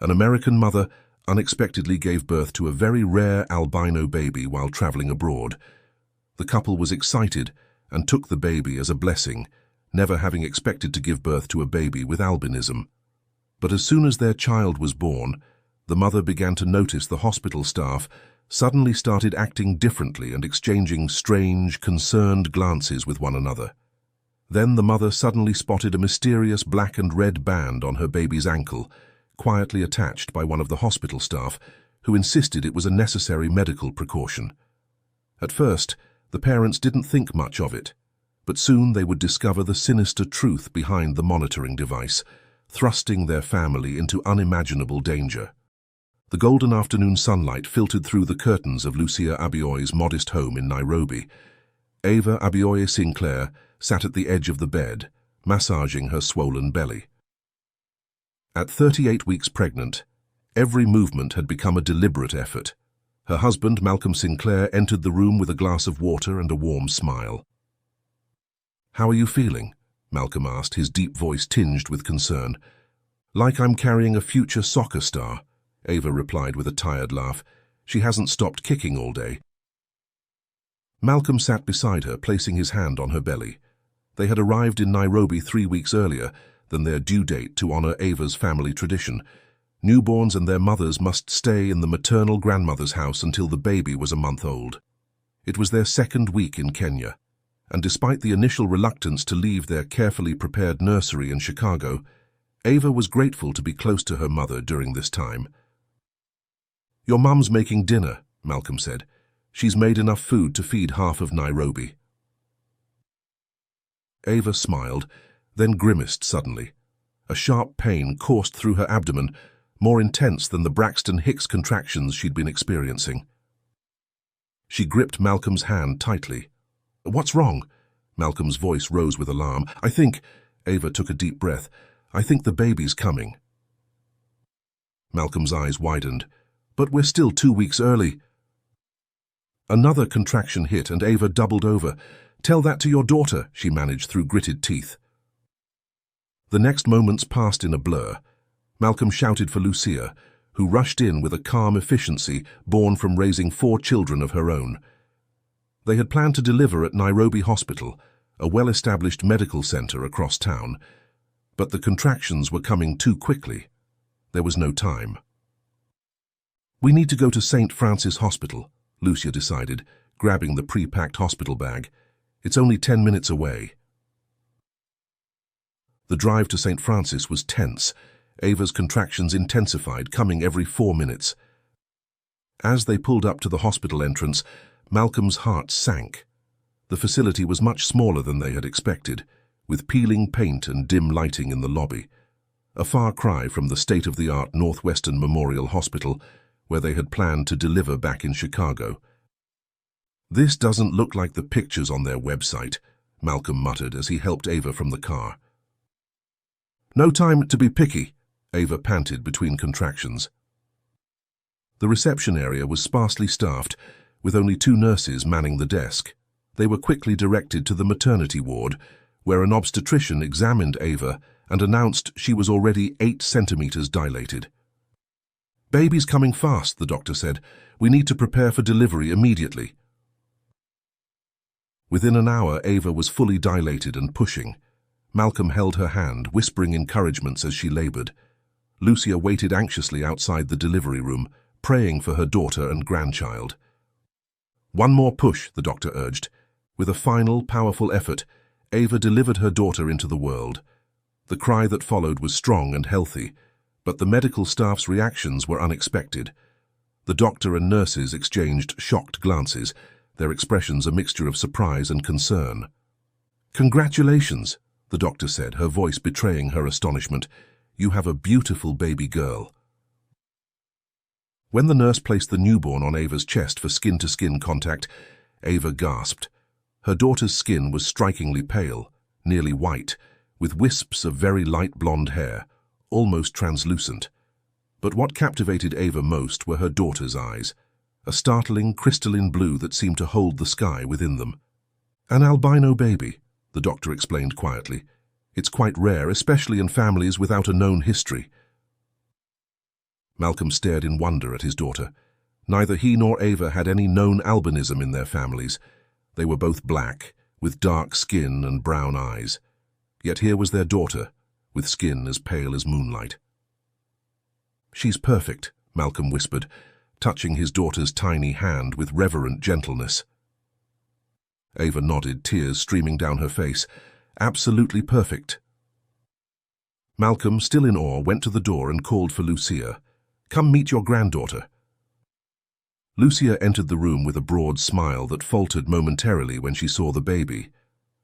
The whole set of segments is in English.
An American mother unexpectedly gave birth to a very rare albino baby while traveling abroad. The couple was excited and took the baby as a blessing, never having expected to give birth to a baby with albinism. But as soon as their child was born, the mother began to notice the hospital staff suddenly started acting differently and exchanging strange, concerned glances with one another. Then the mother suddenly spotted a mysterious black and red band on her baby's ankle, quietly attached by one of the hospital staff, who insisted it was a necessary medical precaution. At first, the parents didn't think much of it, but soon they would discover the sinister truth behind the monitoring device, thrusting their family into unimaginable danger. The golden afternoon sunlight filtered through the curtains of Lucia Abioy's modest home in Nairobi. Ava Abioye Sinclair sat at the edge of the bed, massaging her swollen belly. At 38 weeks pregnant, every movement had become a deliberate effort. Her husband, Malcolm Sinclair, entered the room with a glass of water and a warm smile. "How are you feeling?" Malcolm asked, his deep voice tinged with concern. "Like I'm carrying a future soccer star," Ava replied with a tired laugh. "She hasn't stopped kicking all day." Malcolm sat beside her, placing his hand on her belly. They had arrived in Nairobi 3 weeks earlier than their due date to honor Ava's family tradition. Newborns and their mothers must stay in the maternal grandmother's house until the baby was a month old. It was their second week in Kenya, and despite the initial reluctance to leave their carefully prepared nursery in Chicago, Ava was grateful to be close to her mother during this time. "Your mum's making dinner," Malcolm said. "She's made enough food to feed half of Nairobi." Ava smiled, then grimaced suddenly. A sharp pain coursed through her abdomen, more intense than the Braxton Hicks contractions she'd been experiencing. She gripped Malcolm's hand tightly. "What's wrong?" Malcolm's voice rose with alarm. Ava took a deep breath. "I think the baby's coming." Malcolm's eyes widened. "But we're still 2 weeks early." Another contraction hit and Ava doubled over. "Tell that to your daughter," she managed through gritted teeth. The next moments passed in a blur. Malcolm shouted for Lucia, who rushed in with a calm efficiency born from raising 4 children of her own. They had planned to deliver at Nairobi Hospital, a well-established medical center across town, but the contractions were coming too quickly. There was no time. "We need to go to St. Francis Hospital," Lucia decided, grabbing the pre-packed hospital bag. "It's only 10 minutes away." The drive to St. Francis was tense. Ava's contractions intensified, coming every 4 minutes. As they pulled up to the hospital entrance, Malcolm's heart sank. The facility was much smaller than they had expected, with peeling paint and dim lighting in the lobby. A far cry from the state-of-the-art Northwestern Memorial Hospital, where they had planned to deliver back in Chicago. "This doesn't look like the pictures on their website," Malcolm muttered as he helped Ava from the car. "No time to be picky," Ava panted between contractions. The reception area was sparsely staffed, with only 2 nurses manning the desk. They were quickly directed to the maternity ward, where an obstetrician examined Ava and announced she was already 8 centimeters dilated. "Baby's coming fast," the doctor said. "We need to prepare for delivery immediately." Within an hour, Ava was fully dilated and pushing. Malcolm held her hand, whispering encouragements as she labored. Lucia waited anxiously outside the delivery room, praying for her daughter and grandchild. "One more push," the doctor urged. With a final, powerful effort, Ava delivered her daughter into the world. The cry that followed was strong and healthy, but the medical staff's reactions were unexpected. The doctor and nurses exchanged shocked glances, their expressions a mixture of surprise and concern. "Congratulations," the doctor said, her voice betraying her astonishment. "You have a beautiful baby girl." When the nurse placed the newborn on Ava's chest for skin-to-skin contact, Ava gasped. Her daughter's skin was strikingly pale, nearly white, with wisps of very light blonde hair, almost translucent. But what captivated Ava most were her daughter's eyes, a startling crystalline blue that seemed to hold the sky within them. "An albino baby," the doctor explained quietly. "It's quite rare, especially in families without a known history." Malcolm stared in wonder at his daughter. Neither he nor Ava had any known albinism in their families. They were both black, with dark skin and brown eyes. Yet here was their daughter, with skin as pale as moonlight. "She's perfect," Malcolm whispered, touching his daughter's tiny hand with reverent gentleness. Ava nodded, tears streaming down her face. "Absolutely perfect." Malcolm, still in awe, went to the door and called for Lucia. "Come meet your granddaughter." Lucia entered the room with a broad smile that faltered momentarily when she saw the baby.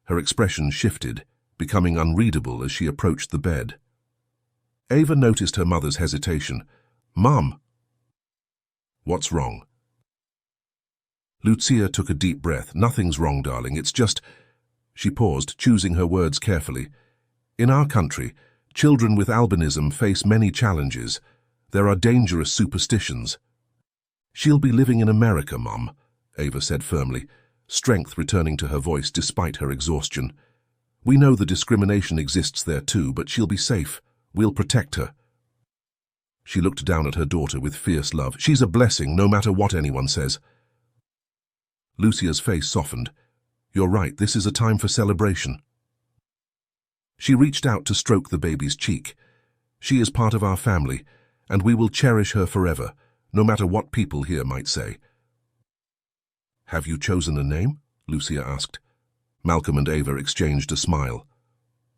Her expression shifted, becoming unreadable as she approached the bed. Ava noticed her mother's hesitation. "Mum." "What's wrong?" Lucia took a deep breath. "Nothing's wrong, darling. It's just—" She paused, choosing her words carefully. "In our country, children with albinism face many challenges. There are dangerous superstitions." "She'll be living in America, Mum," Ava said firmly, strength returning to her voice despite her exhaustion. "We know the discrimination exists there too, but she'll be safe. We'll protect her." She looked down at her daughter with fierce love. "She's a blessing, no matter what anyone says." Lucia's face softened. "You're right, this is a time for celebration." She reached out to stroke the baby's cheek. "She is part of our family, and we will cherish her forever, no matter what people here might say." "Have you chosen a name?" Lucia asked. Malcolm and Ava exchanged a smile.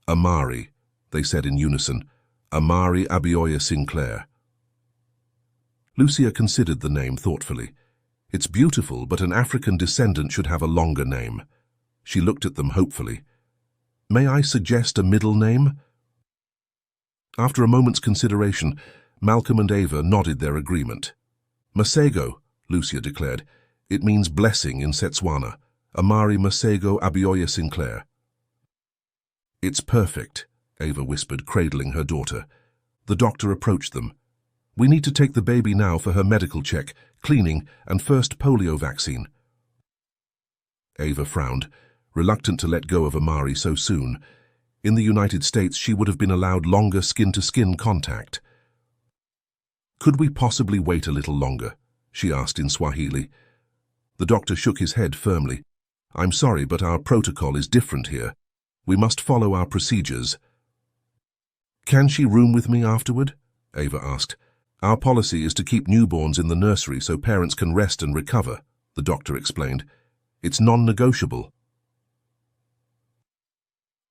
"Amari," they said in unison. "Amari Abioya Sinclair." Lucia considered the name thoughtfully. "It's beautiful, but an African descendant should have a longer name." She looked at them hopefully. "May I suggest a middle name?" After a moment's consideration, Malcolm and Ava nodded their agreement. "Masego," Lucia declared. "It means blessing in Setswana. Amari Masego Abioya Sinclair." "It's perfect," Ava whispered, cradling her daughter. The doctor approached them. "We need to take the baby now for her medical check, cleaning, and first polio vaccine." Ava frowned, reluctant to let go of Amari so soon. In the United States, she would have been allowed longer skin-to-skin contact. "Could we possibly wait a little longer?" she asked in Swahili. The doctor shook his head firmly. "I'm sorry, but our protocol is different here. We must follow our procedures." "Can she room with me afterward?" Ava asked. "Our policy is to keep newborns in the nursery so parents can rest and recover," the doctor explained. "It's non-negotiable."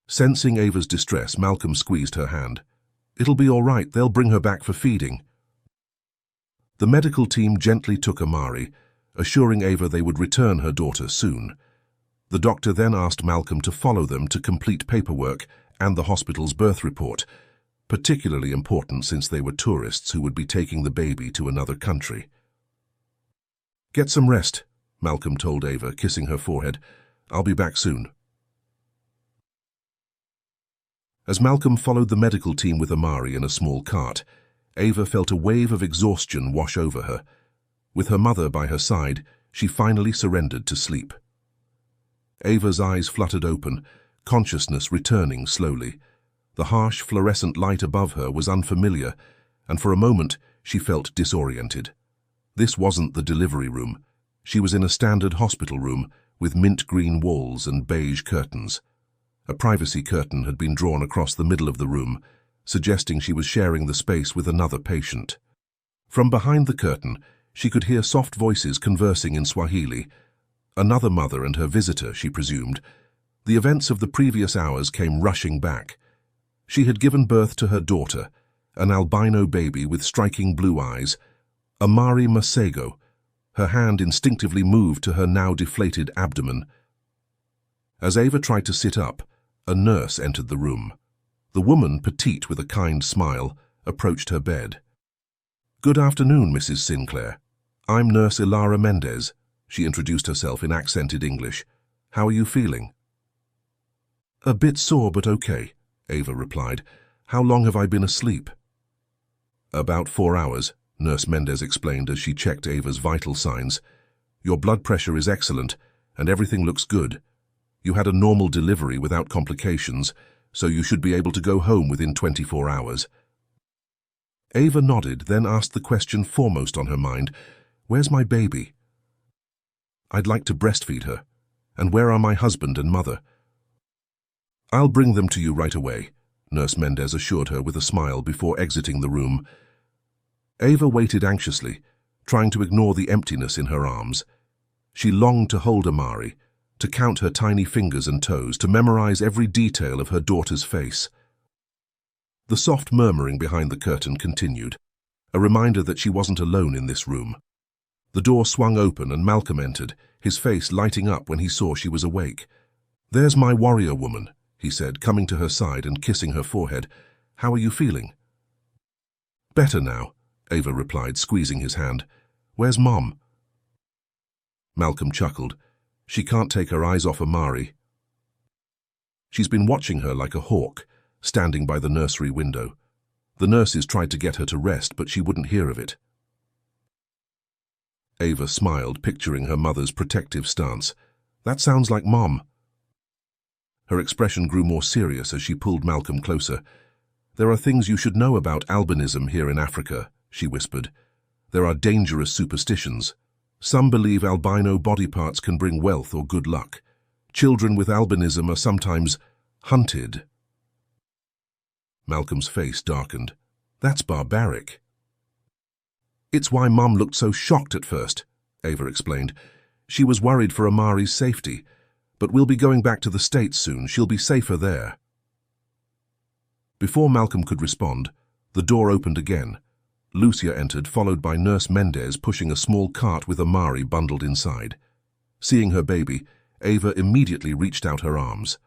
Sensing Ava's distress, Malcolm squeezed her hand. "It'll be all right. They'll bring her back for feeding." The medical team gently took Amari, assuring Ava they would return her daughter soon. The doctor then asked Malcolm to follow them to complete paperwork and the hospital's birth report, particularly important since they were tourists who would be taking the baby to another country. "Get some rest," Malcolm told Ava, kissing her forehead. "I'll be back soon." As Malcolm followed the medical team with Amari in a small cart, Ava felt a wave of exhaustion wash over her. With her mother by her side, she finally surrendered to sleep. Ava's eyes fluttered open, consciousness returning slowly. The harsh fluorescent light above her was unfamiliar, and for a moment she felt disoriented. This wasn't the delivery room. She was in a standard hospital room with mint green walls and beige curtains. A privacy curtain had been drawn across the middle of the room, suggesting she was sharing the space with another patient. From behind the curtain, she could hear soft voices conversing in Swahili. Another mother and her visitor, she presumed. The events of the previous hours came rushing back. She had given birth to her daughter, an albino baby with striking blue eyes, Amari Masego. Her hand instinctively moved to her now deflated abdomen. As Ava tried to sit up, a nurse entered the room. The woman, petite with a kind smile, approached her bed. "Good afternoon, Mrs. Sinclair. I'm Nurse Ilara Mendez," she introduced herself in accented English. "How are you feeling?" "A bit sore, but okay," Ava replied. "How long have I been asleep?" "About 4 hours," Nurse Mendez explained as she checked Ava's vital signs. "Your blood pressure is excellent, and everything looks good. You had a normal delivery without complications, so you should be able to go home within 24 hours. Ava nodded, then asked the question foremost on her mind. Where's my baby? I'd like to breastfeed her. And where are my husband and mother? I'll bring them to you right away, Nurse Mendez assured her with a smile before exiting the room. Ava waited anxiously, trying to ignore the emptiness in her arms. She longed to hold Amari, to count her tiny fingers and toes, to memorize every detail of her daughter's face. The soft murmuring behind the curtain continued, a reminder that she wasn't alone in this room. The door swung open and Malcolm entered, his face lighting up when he saw she was awake. "There's my warrior woman," he said, coming to her side and kissing her forehead. "How are you feeling?" "Better now," Ava replied, squeezing his hand. "Where's Mom?" Malcolm chuckled. "She can't take her eyes off Amari. She's been watching her like a hawk, standing by the nursery window. The nurses tried to get her to rest, but she wouldn't hear of it." Ava smiled, picturing her mother's protective stance. "That sounds like Mom." Her expression grew more serious as she pulled Malcolm closer. "There are things you should know about albinism here in Africa," she whispered. "There are dangerous superstitions. Some believe albino body parts can bring wealth or good luck. Children with albinism are sometimes hunted." Malcolm's face darkened. "That's barbaric." "It's why Mom looked so shocked at first," Ava explained. "She was worried for Amari's safety. But we'll be going back to the States soon. She'll be safer there." Before Malcolm could respond, the door opened again. Lucia entered, followed by Nurse Mendez pushing a small cart with Amari bundled inside. Seeing her baby, Ava immediately reached out her arms.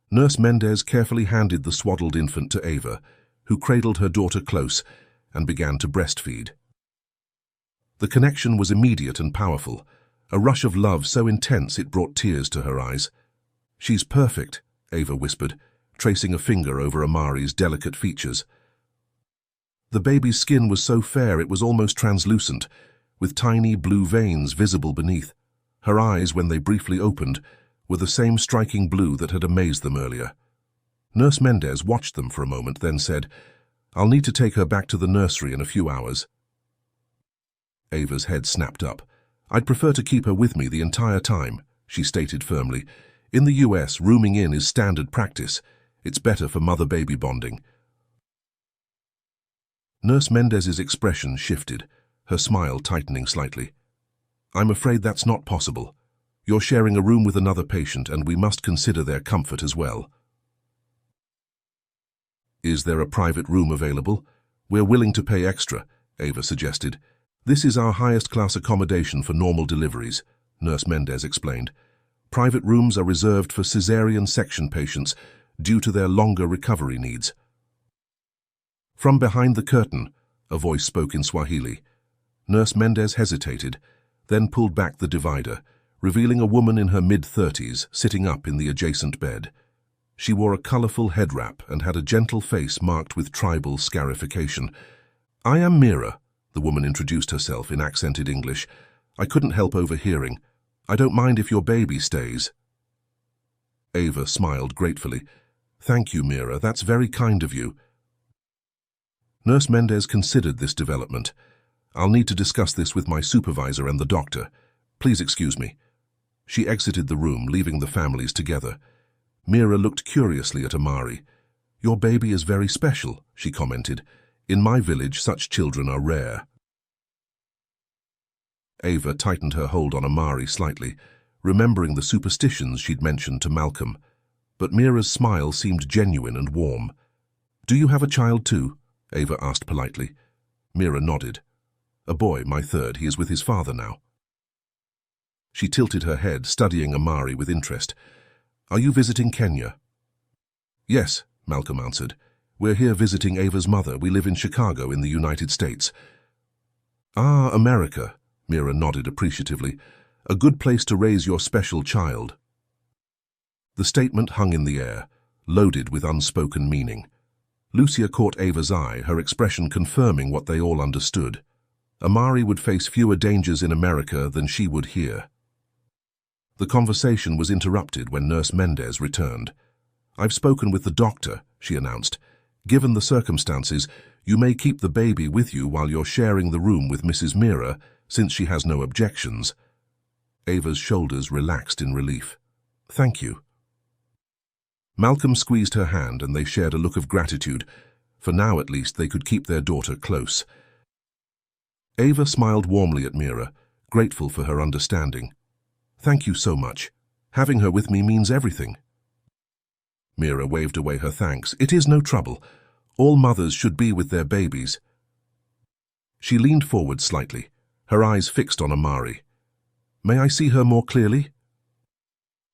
Nurse Mendez carefully handed the swaddled infant to Ava, who cradled her daughter close and began to breastfeed. The connection was immediate and powerful, a rush of love so intense it brought tears to her eyes. "She's perfect," Ava whispered, tracing a finger over Amari's delicate features. The baby's skin was so fair it was almost translucent, with tiny blue veins visible beneath. Her eyes, when they briefly opened, were the same striking blue that had amazed them earlier. Nurse Mendez watched them for a moment, then said, "I'll need to take her back to the nursery in a few hours." Ava's head snapped up. "I'd prefer to keep her with me the entire time," she stated firmly. "In the US, rooming in is standard practice. It's better for mother-baby bonding." Nurse Mendez's expression shifted, her smile tightening slightly. "I'm afraid that's not possible. You're sharing a room with another patient, and we must consider their comfort as well." "Is there a private room available? We're willing to pay extra," Ava suggested. "This is our highest-class accommodation for normal deliveries," Nurse Mendez explained. "Private rooms are reserved for cesarean section patients due to their longer recovery needs." From behind the curtain, a voice spoke in Swahili. Nurse Mendez hesitated, then pulled back the divider, revealing a woman in her mid-30s sitting up in the adjacent bed. She wore a colorful head wrap and had a gentle face marked with tribal scarification. "I am Mira," the woman introduced herself in accented English. "I couldn't help overhearing. I don't mind if your baby stays." Ava smiled gratefully. "Thank you, Mira. That's very kind of you." Nurse Mendez considered this development. "I'll need to discuss this with my supervisor and the doctor. Please excuse me." She exited the room, leaving the families together. Mira looked curiously at Amari. "Your baby is very special," she commented. "In my village, such children are rare." Ava tightened her hold on Amari slightly, remembering the superstitions she'd mentioned to Malcolm. But Mira's smile seemed genuine and warm. "Do you have a child too?" Ava asked politely. Mira nodded. "A boy, my third. He is with his father now." She tilted her head, studying Amari with interest. "Are you visiting Kenya?" "Yes," Malcolm answered. "We're here visiting Ava's mother. We live in Chicago in the United States." "Ah, America," Mira nodded appreciatively. "A good place to raise your special child." The statement hung in the air, loaded with unspoken meaning. Lucia caught Ava's eye, her expression confirming what they all understood. Amari would face fewer dangers in America than she would here. The conversation was interrupted when Nurse Mendez returned. "I've spoken with the doctor," she announced. "Given the circumstances, You may keep the baby with you while you're sharing the room with Mrs. Mira, since she has no objections. Ava's shoulders relaxed in relief. Thank you. Malcolm squeezed her hand and they shared a look of gratitude. For now at least they could keep their daughter close. Ava smiled warmly at Mira, grateful for her understanding. Thank you so much. Having her with me means everything. Mira waved away her thanks. It is no trouble. All mothers should be with their babies. She leaned forward slightly, her eyes fixed on Amari. May I see her more clearly?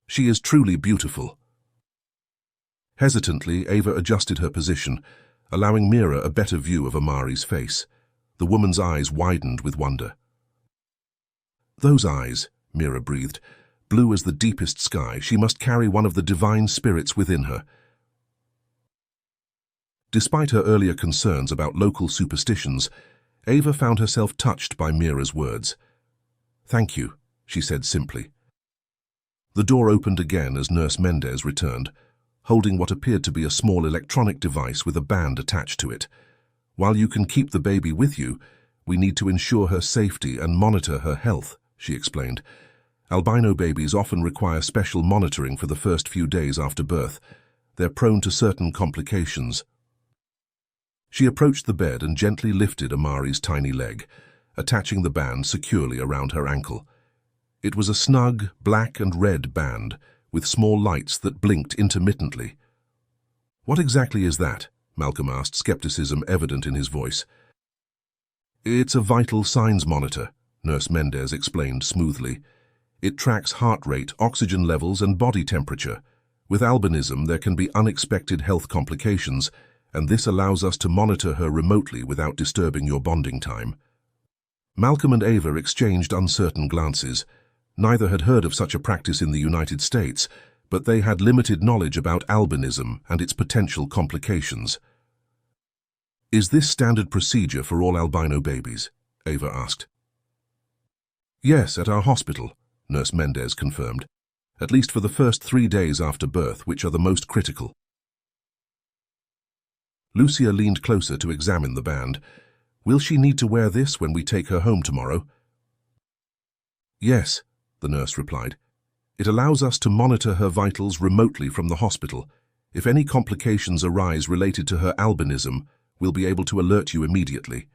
She is truly beautiful. Hesitantly, Ava adjusted her position, allowing Mira a better view of Amari's face. The woman's eyes widened with wonder. Those eyes, Mira breathed, blue as the deepest sky. She must carry one of the divine spirits within her. Despite her earlier concerns about local superstitions, Ava found herself touched by Mira's words. Thank you, she said simply. The door opened again as Nurse Mendez returned, holding what appeared to be a small electronic device with a band attached to it. While you can keep the baby with you, we need to ensure her safety and monitor her health, she explained. Albino babies often require special monitoring for the first few days after birth. They're prone to certain complications. She approached the bed and gently lifted Amari's tiny leg, attaching the band securely around her ankle. It was a snug black and red band, with small lights that blinked intermittently. What exactly is that? Malcolm asked, skepticism evident in his voice. It's a vital signs monitor, Nurse Mendez explained smoothly. It tracks heart rate, oxygen levels, and body temperature. With albinism, there can be unexpected health complications, and this allows us to monitor her remotely without disturbing your bonding time. Malcolm and Ava exchanged uncertain glances. Neither had heard of such a practice in the United States, but they had limited knowledge about albinism and its potential complications. Is this standard procedure for all albino babies? Ava asked. Yes, at our hospital, Nurse Mendez confirmed, at least for the first 3 days after birth, which are the most critical. Lucia leaned closer to examine the band. Will she need to wear this when we take her home tomorrow? Yes, the nurse replied. It allows us to monitor her vitals remotely from the hospital. If any complications arise related to her albinism, we'll be able to alert you immediately.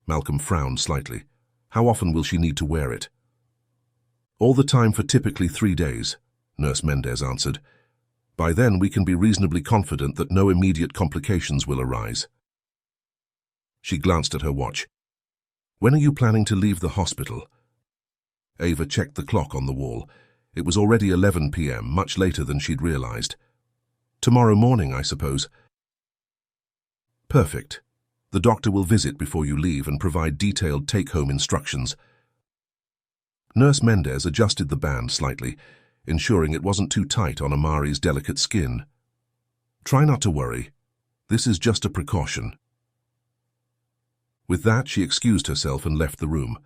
Malcolm frowned slightly. How often will she need to wear it? All the time for typically 3 days, Nurse Mendez answered. By then we can be reasonably confident that no immediate complications will arise. She glanced at her watch. When are you planning to leave the hospital? Ava checked the clock on the wall. It was already 11 p.m., much later than she'd realized. Tomorrow morning, I suppose. Perfect. The doctor will visit before you leave and provide detailed take-home instructions. Nurse Mendez adjusted the band slightly, ensuring it wasn't too tight on Amari's delicate skin. Try not to worry. This is just a precaution. With that, she excused herself and left the room.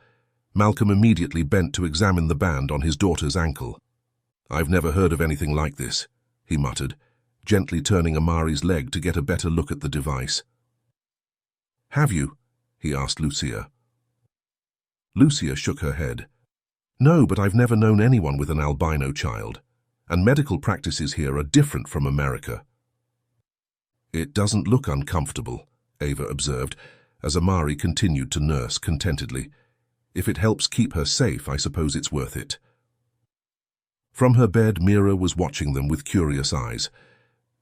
Malcolm immediately bent to examine the band on his daughter's ankle. I've never heard of anything like this, he muttered, gently turning Amari's leg to get a better look at the device. Have you? He asked Lucia. Lucia shook her head. No, but I've never known anyone with an albino child, and medical practices here are different from America. It doesn't look uncomfortable, Ava observed, as Amari continued to nurse contentedly. If it helps keep her safe, I suppose it's worth it. From her bed, Mira was watching them with curious eyes.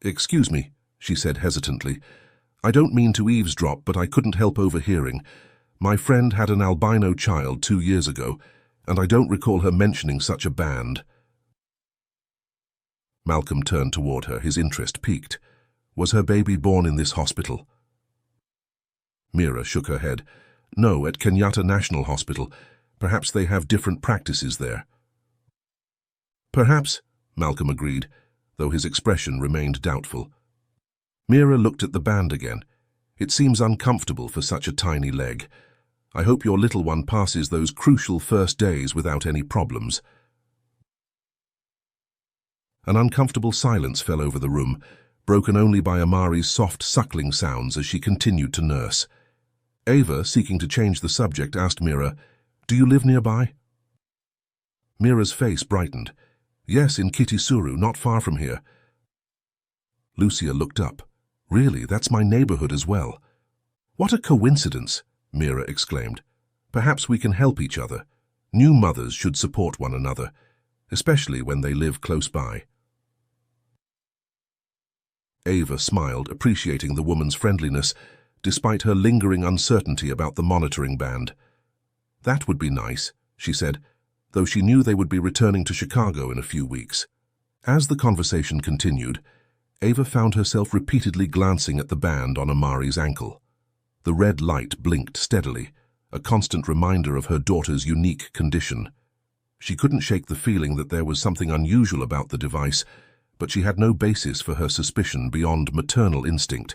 Excuse me, she said hesitantly. I don't mean to eavesdrop, but I couldn't help overhearing. My friend had an albino child 2 years ago, and I don't recall her mentioning such a band. Malcolm turned toward her, his interest piqued. Was her baby born in this hospital? Mira shook her head. No, at Kenyatta National Hospital. Perhaps they have different practices there. Perhaps, Malcolm agreed, though his expression remained doubtful. Mira looked at the band again. It seems uncomfortable for such a tiny leg. I hope your little one passes those crucial first days without any problems. An uncomfortable silence fell over the room, broken only by Amari's soft suckling sounds as she continued to nurse. Ava, seeking to change the subject, asked Mira, "Do you live nearby?" Mira's face brightened. "Yes, in Kitisuru, not far from here." Lucia looked up. "Really, that's my neighborhood as well." "What a coincidence," Mira exclaimed. "Perhaps we can help each other. New mothers should support one another, especially when they live close by." Ava smiled, appreciating the woman's friendliness, despite her lingering uncertainty about the monitoring band. "That would be nice," she said, though she knew they would be returning to Chicago in a few weeks. As the conversation continued, Ava found herself repeatedly glancing at the band on Amari's ankle. The red light blinked steadily, a constant reminder of her daughter's unique condition. She couldn't shake the feeling that there was something unusual about the device, but she had no basis for her suspicion beyond maternal instinct.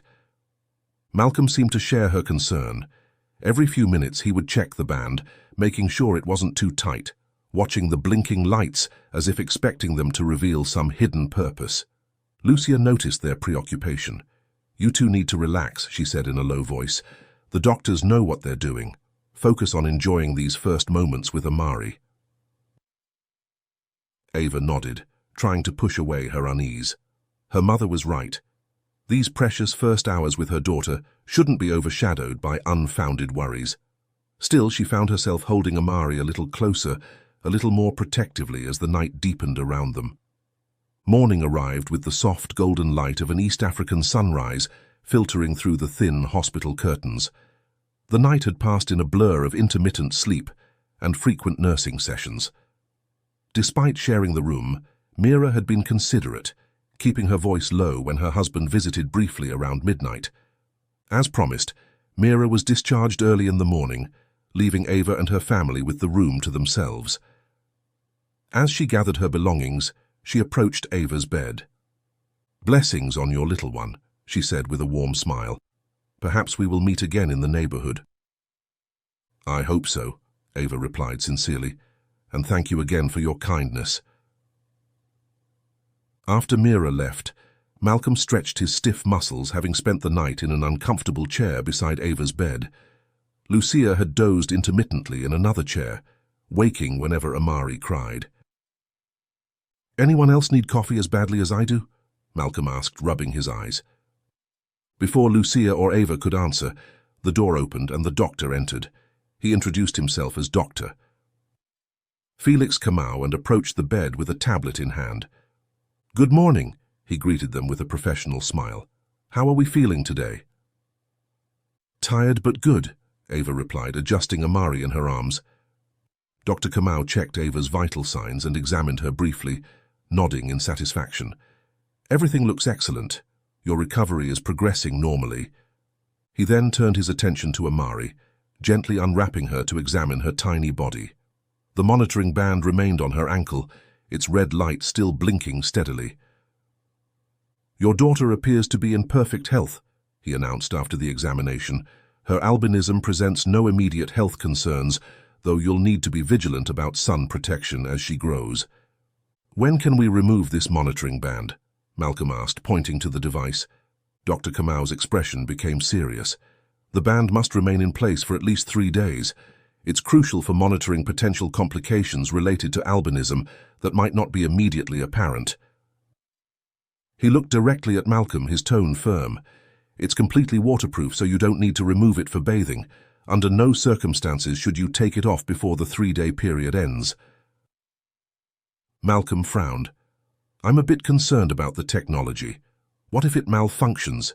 Malcolm seemed to share her concern. Every few minutes he would check the band, making sure it wasn't too tight, watching the blinking lights as if expecting them to reveal some hidden purpose. Lucia noticed their preoccupation. "You two need to relax," she said in a low voice. "The doctors know what they're doing. Focus on enjoying these first moments with Amari." Ava nodded, trying to push away her unease. Her mother was right. These precious first hours with her daughter shouldn't be overshadowed by unfounded worries. Still, she found herself holding Amari a little closer, a little more protectively as the night deepened around them. Morning arrived with the soft golden light of an East African sunrise filtering through the thin hospital curtains. The night had passed in a blur of intermittent sleep and frequent nursing sessions. Despite sharing the room, Mira had been considerate, keeping her voice low when her husband visited briefly around midnight. As promised, Mira was discharged early in the morning, leaving Ava and her family with the room to themselves. As she gathered her belongings, she approached Ava's bed. "Blessings on your little one," she said with a warm smile. "Perhaps we will meet again in the neighborhood." "I hope so," Ava replied sincerely, "and thank you again for your kindness." After Mira left, Malcolm stretched his stiff muscles, having spent the night in an uncomfortable chair beside Ava's bed. Lucia had dozed intermittently in another chair, waking whenever Amari cried. "Anyone else need coffee as badly as I do?" Malcolm asked, rubbing his eyes. Before Lucia or Ava could answer, the door opened and the doctor entered. He introduced himself as Doctor Felix Kamau and approached the bed with a tablet in hand. "Good morning," he greeted them with a professional smile. "How are we feeling today?" "Tired but good," Ava replied, adjusting Amari in her arms. Dr. Kamau checked Ava's vital signs and examined her briefly, nodding in satisfaction. "Everything looks excellent. Your recovery is progressing normally." He then turned his attention to Amari, gently unwrapping her to examine her tiny body. The monitoring band remained on her ankle, its red light still blinking steadily. "Your daughter appears to be in perfect health," he announced after the examination. "Her albinism presents no immediate health concerns, though you'll need to be vigilant about sun protection as she grows." "When can we remove this monitoring band?" Malcolm asked, pointing to the device. Dr. Kamau's expression became serious. "The band must remain in place for at least 3 days. It's crucial for monitoring potential complications related to albinism that might not be immediately apparent." He looked directly at Malcolm, his tone firm. "It's completely waterproof, so you don't need to remove it for bathing. Under no circumstances should you take it off before the 3-day period ends." Malcolm frowned. "I'm a bit concerned about the technology. What if it malfunctions?"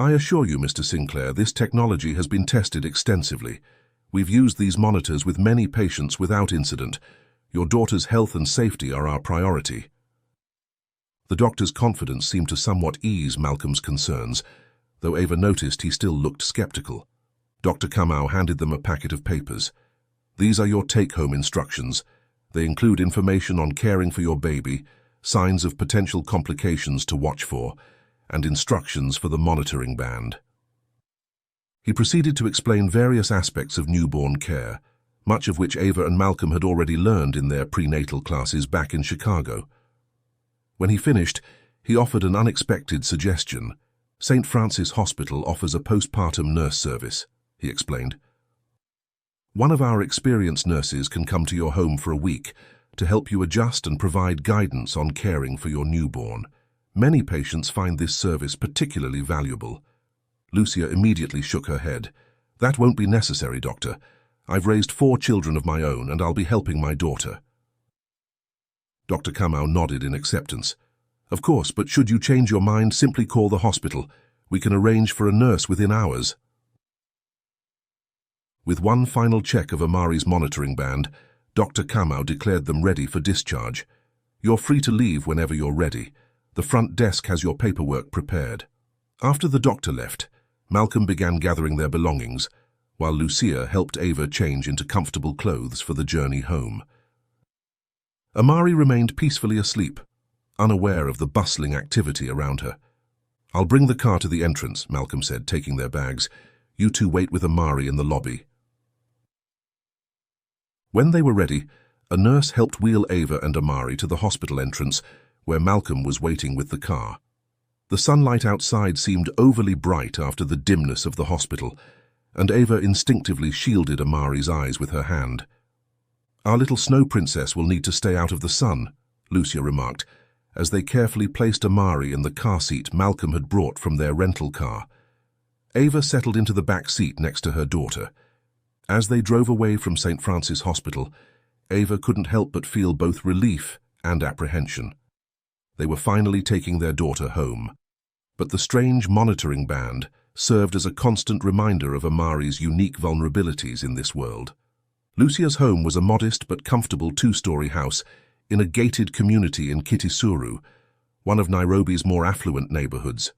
"I assure you, Mr. Sinclair, this technology has been tested extensively. We've used these monitors with many patients without incident. Your daughter's health and safety are our priority." The doctor's confidence seemed to somewhat ease Malcolm's concerns, though Ava noticed he still looked skeptical. Dr. Kamau handed them a packet of papers. "These are your take-home instructions. They include information on caring for your baby, signs of potential complications to watch for, and instructions for the monitoring band." He proceeded to explain various aspects of newborn care, much of which Ava and Malcolm had already learned in their prenatal classes back in Chicago. When he finished, He offered an unexpected suggestion. St. Francis Hospital offers a postpartum nurse service, he explained. One of our experienced nurses can come to your home for a week to help you adjust and provide guidance on caring for your newborn. Many patients find this service particularly valuable. Lucia immediately shook her head. That won't be necessary, doctor. I've raised 4 children of my own and I'll be helping my daughter. Dr. Kamau nodded in acceptance. Of course, but should you change your mind, simply call the hospital. We can arrange for a nurse within hours. With one final check of Amari's monitoring band, Dr. Kamau declared them ready for discharge. You're free to leave whenever you're ready. The front desk has your paperwork prepared. After the doctor left, Malcolm began gathering their belongings, while Lucia helped Ava change into comfortable clothes for the journey home. Amari remained peacefully asleep, unaware of the bustling activity around her. I'll bring the car to the entrance, Malcolm said, taking their bags. You two wait with Amari in the lobby. When they were ready, a nurse helped wheel Ava and Amari to the hospital entrance, where Malcolm was waiting with the car. The sunlight outside seemed overly bright after the dimness of the hospital, and Ava instinctively shielded Amari's eyes with her hand. Our little snow princess will need to stay out of the sun, Lucia remarked, as they carefully placed Amari in the car seat Malcolm had brought from their rental car. Ava settled into the back seat next to her daughter. As they drove away from St. Francis Hospital, Ava couldn't help but feel both relief and apprehension. They were finally taking their daughter home. But the strange monitoring band served as a constant reminder of Amari's unique vulnerabilities in this world. Lucia's home was a modest but comfortable 2-story house in a gated community in Kitisuru, one of Nairobi's more affluent neighborhoods.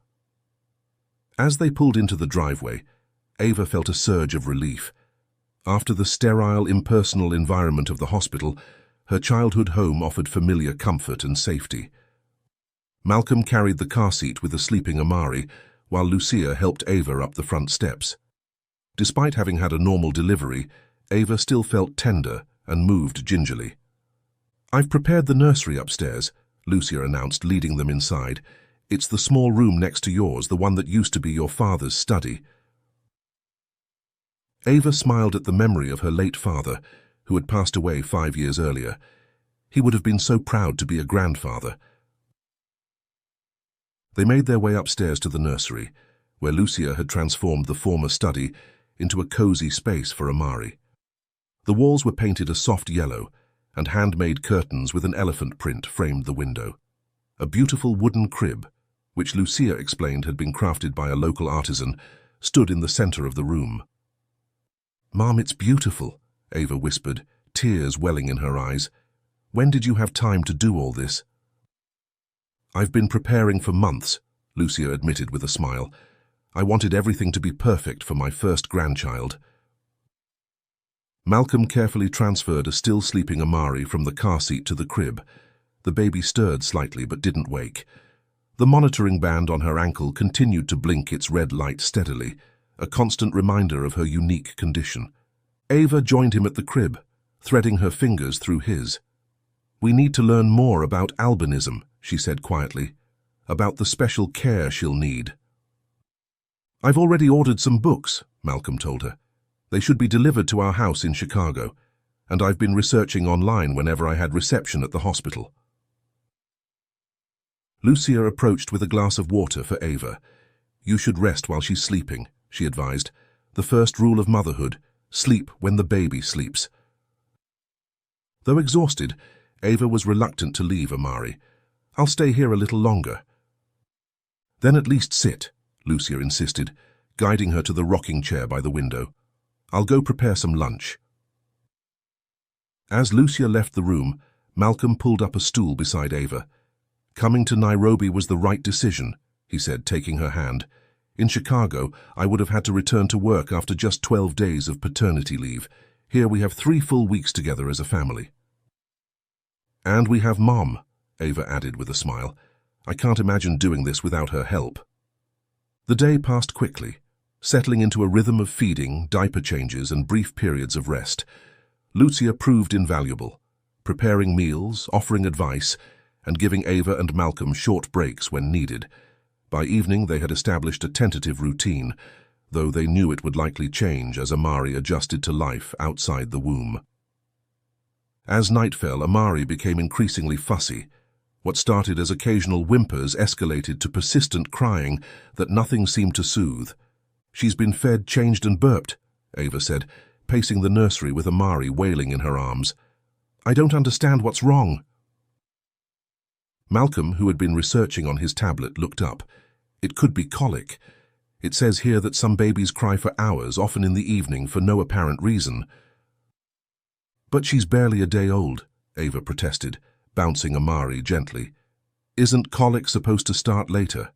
As they pulled into the driveway, Ava felt a surge of relief. After the sterile, impersonal environment of the hospital, her childhood home offered familiar comfort and safety. Malcolm carried the car seat with the sleeping Amari, while Lucia helped Ava up the front steps. Despite having had a normal delivery, Ava still felt tender and moved gingerly. I've prepared the nursery upstairs, Lucia announced, leading them inside. It's the small room next to yours, the one that used to be your father's study. Ava smiled at the memory of her late father, who had passed away 5 years earlier. He would have been so proud to be a grandfather. They made their way upstairs to the nursery, where Lucia had transformed the former study into a cozy space for Amari. The walls were painted a soft yellow, and handmade curtains with an elephant print framed the window. A beautiful wooden crib, which Lucia explained had been crafted by a local artisan, stood in the center of the room. Mom, it's beautiful, Ava whispered, tears welling in her eyes. When did you have time to do all this? I've been preparing for months, Lucia admitted with a smile. I wanted everything to be perfect for my first grandchild. Malcolm carefully transferred a still sleeping Amari from the car seat to the crib. The baby stirred slightly but didn't wake. The monitoring band on her ankle continued to blink its red light steadily, a constant reminder of her unique condition. Ava joined him at the crib, threading her fingers through his. We need to learn more about albinism, she said quietly, about the special care she'll need. I've already ordered some books, Malcolm told her. They should be delivered to our house in Chicago, and I've been researching online whenever I had reception at the hospital. Lucia approached with a glass of water for Ava. You should rest while she's sleeping, she advised. The first rule of motherhood, sleep when the baby sleeps. Though exhausted, Ava was reluctant to leave Amari. I'll stay here a little longer. Then at least sit, Lucia insisted, guiding her to the rocking chair by the window. I'll go prepare some lunch. As Lucia left the room, Malcolm pulled up a stool beside Ava. Coming to Nairobi was the right decision, he said, taking her hand. In Chicago, I would have had to return to work after just 12 days of paternity leave. Here we have 3 full weeks together as a family. And we have Mom, Ava added with a smile. I can't imagine doing this without her help. The day passed quickly, settling into a rhythm of feeding, diaper changes, and brief periods of rest. Lucia proved invaluable, preparing meals, offering advice, and giving Ava and Malcolm short breaks when needed. By evening, they had established a tentative routine, though they knew it would likely change as Amari adjusted to life outside the womb. As night fell, Amari became increasingly fussy. What started as occasional whimpers escalated to persistent crying that nothing seemed to soothe. "She's been fed, changed and burped," Ava said, pacing the nursery with Amari wailing in her arms. "I don't understand what's wrong." Malcolm, who had been researching on his tablet, looked up. "It could be colic. It says here that some babies cry for hours, often in the evening, for no apparent reason." "But she's barely a day old," Ava protested, bouncing Amari gently. "Isn't colic supposed to start later?"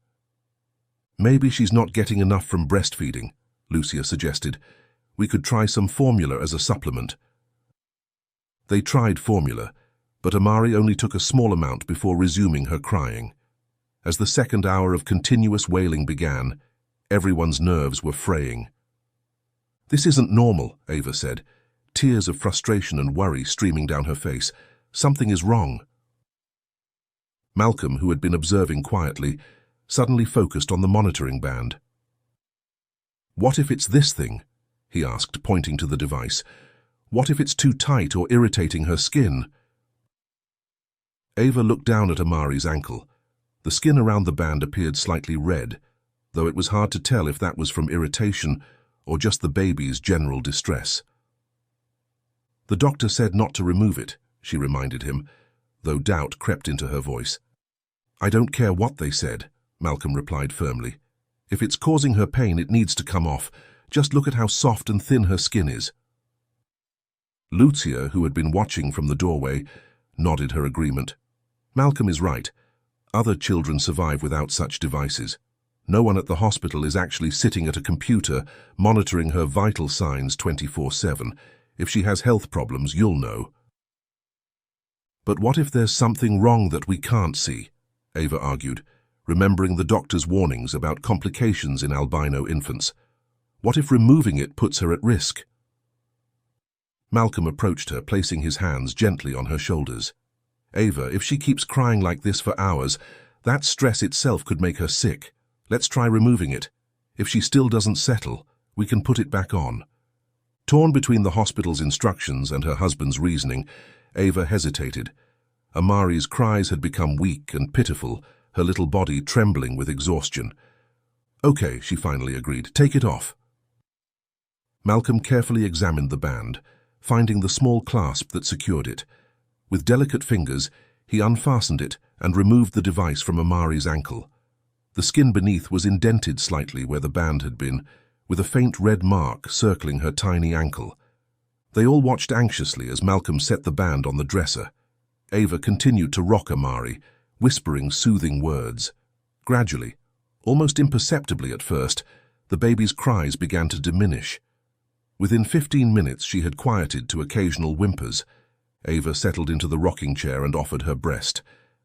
"Maybe she's not getting enough from breastfeeding," Lucia suggested. "We could try some formula as a supplement." They tried formula, but Amari only took a small amount before resuming her crying. As the second hour of continuous wailing began, everyone's nerves were fraying. "This isn't normal," Ava said, tears of frustration and worry streaming down her face. "Something is wrong." Malcolm, who had been observing quietly, suddenly focused on the monitoring band. "What if it's this thing?" he asked, pointing to the device. "What if it's too tight or irritating her skin?" Ava looked down at Amari's ankle. The skin around the band appeared slightly red, though it was hard to tell if that was from irritation or just the baby's general distress. "The doctor said not to remove it," she reminded him, though doubt crept into her voice. "I don't care what they said," Malcolm replied firmly. "If it's causing her pain, it needs to come off. Just look at how soft and thin her skin is." Lucia, who had been watching from the doorway, nodded her agreement. "Malcolm is right. Other children survive without such devices. No one at the hospital is actually sitting at a computer monitoring her vital signs 24/7. If she has health problems, you'll know." "But what if there's something wrong that we can't see?" Ava argued, remembering the doctor's warnings about complications in albino infants. "What if removing it puts her at risk?" Malcolm approached her, placing his hands gently on her shoulders. "Ava, if she keeps crying like this for hours, that stress itself could make her sick. Let's try removing it. If she still doesn't settle, we can put it back on." Torn between the hospital's instructions and her husband's reasoning, Ava hesitated. Amari's cries had become weak and pitiful, her little body trembling with exhaustion. "Okay," she finally agreed. "Take it off." Malcolm carefully examined the band, finding the small clasp that secured it. With delicate fingers, he unfastened it and removed the device from Amari's ankle. The skin beneath was indented slightly where the band had been, with a faint red mark circling her tiny ankle. They all watched anxiously as Malcolm set the band on the dresser. Ava continued to rock Amari, whispering soothing words. Gradually, almost imperceptibly at first, the baby's cries began to diminish. Within 15 minutes, she had quieted to occasional whimpers. Ava settled into the rocking chair and offered her breast.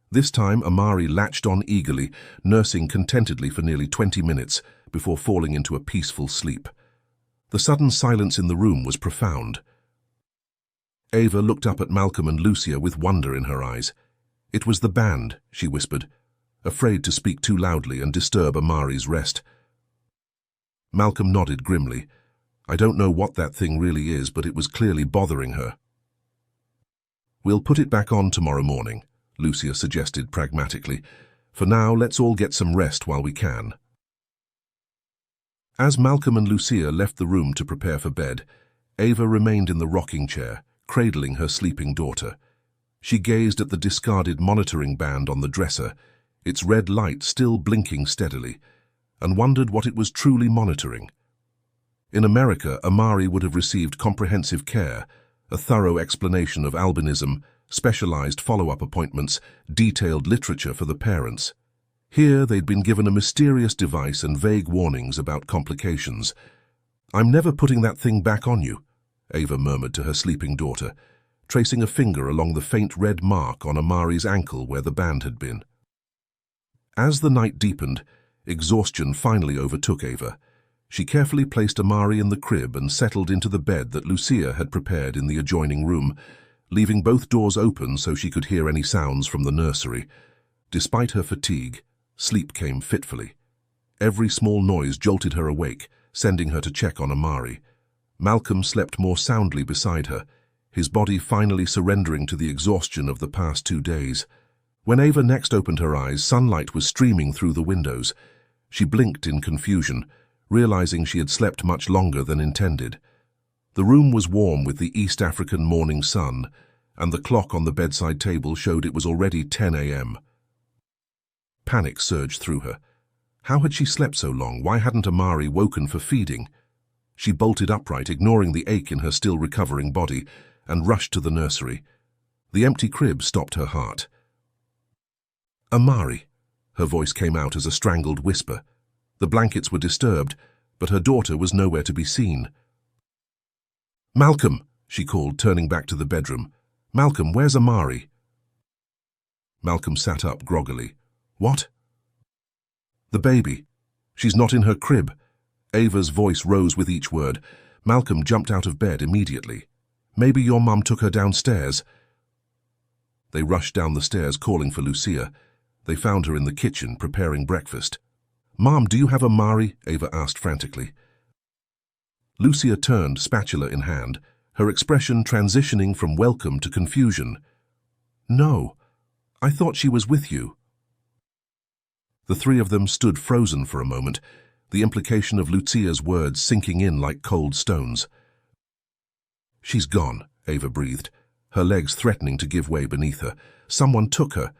This time, Amari latched on eagerly, nursing contentedly for nearly 20 minutes before falling into a peaceful sleep. The sudden silence in the room was profound. Ava looked up at Malcolm and Lucia with wonder in her eyes. "It was the band," she whispered, afraid to speak too loudly and disturb Amari's rest. Malcolm nodded grimly. "I don't know what that thing really is, but it was clearly bothering her." "We'll put it back on tomorrow morning," Lucia suggested pragmatically. "For now, let's all get some rest while we can." As Malcolm and Lucia left the room to prepare for bed, Ava remained in the rocking chair, cradling her sleeping daughter. She gazed at the discarded monitoring band on the dresser, its red light still blinking steadily, and wondered what it was truly monitoring. In America, Amari would have received comprehensive care, a thorough explanation of albinism, specialized follow-up appointments, detailed literature for the parents. Here, they'd been given a mysterious device and vague warnings about complications. "I'm never putting that thing back on you," Ava murmured to her sleeping daughter, tracing a finger along the faint red mark on Amari's ankle where the band had been. As the night deepened, exhaustion finally overtook Ava. She carefully placed Amari in the crib and settled into the bed that Lucia had prepared in the adjoining room, leaving both doors open so she could hear any sounds from the nursery. Despite her fatigue, sleep came fitfully. Every small noise jolted her awake, sending her to check on Amari. Malcolm slept more soundly beside her, his body finally surrendering to the exhaustion of the past 2 days. When Ava next opened her eyes, sunlight was streaming through the windows. She blinked in confusion, realizing she had slept much longer than intended. The room was warm with the East African morning sun, and the clock on the bedside table showed it was already 10 a.m. Panic surged through her. How had she slept so long? Why hadn't Amari woken for feeding? She bolted upright, ignoring the ache in her still recovering body, and rushed to the nursery. The empty crib stopped her heart. Amari, her voice came out as a strangled whisper. The blankets were disturbed, but her daughter was nowhere to be seen. Malcolm, she called, turning back to the bedroom. Malcolm, where's Amari? Malcolm sat up groggily. What? The baby. She's not in her crib. Ava's voice rose with each word. Malcolm jumped out of bed immediately. Maybe your mum took her downstairs. They rushed down the stairs, calling for Lucia. They found her in the kitchen, preparing breakfast. Mom, do you have Amari? Ava asked frantically. Lucia turned, spatula in hand, her expression transitioning from welcome to confusion. No, I thought she was with you. The three of them stood frozen for a moment, the implication of Lucia's words sinking in like cold stones. She's gone, Ava breathed, her legs threatening to give way beneath her. Someone took her.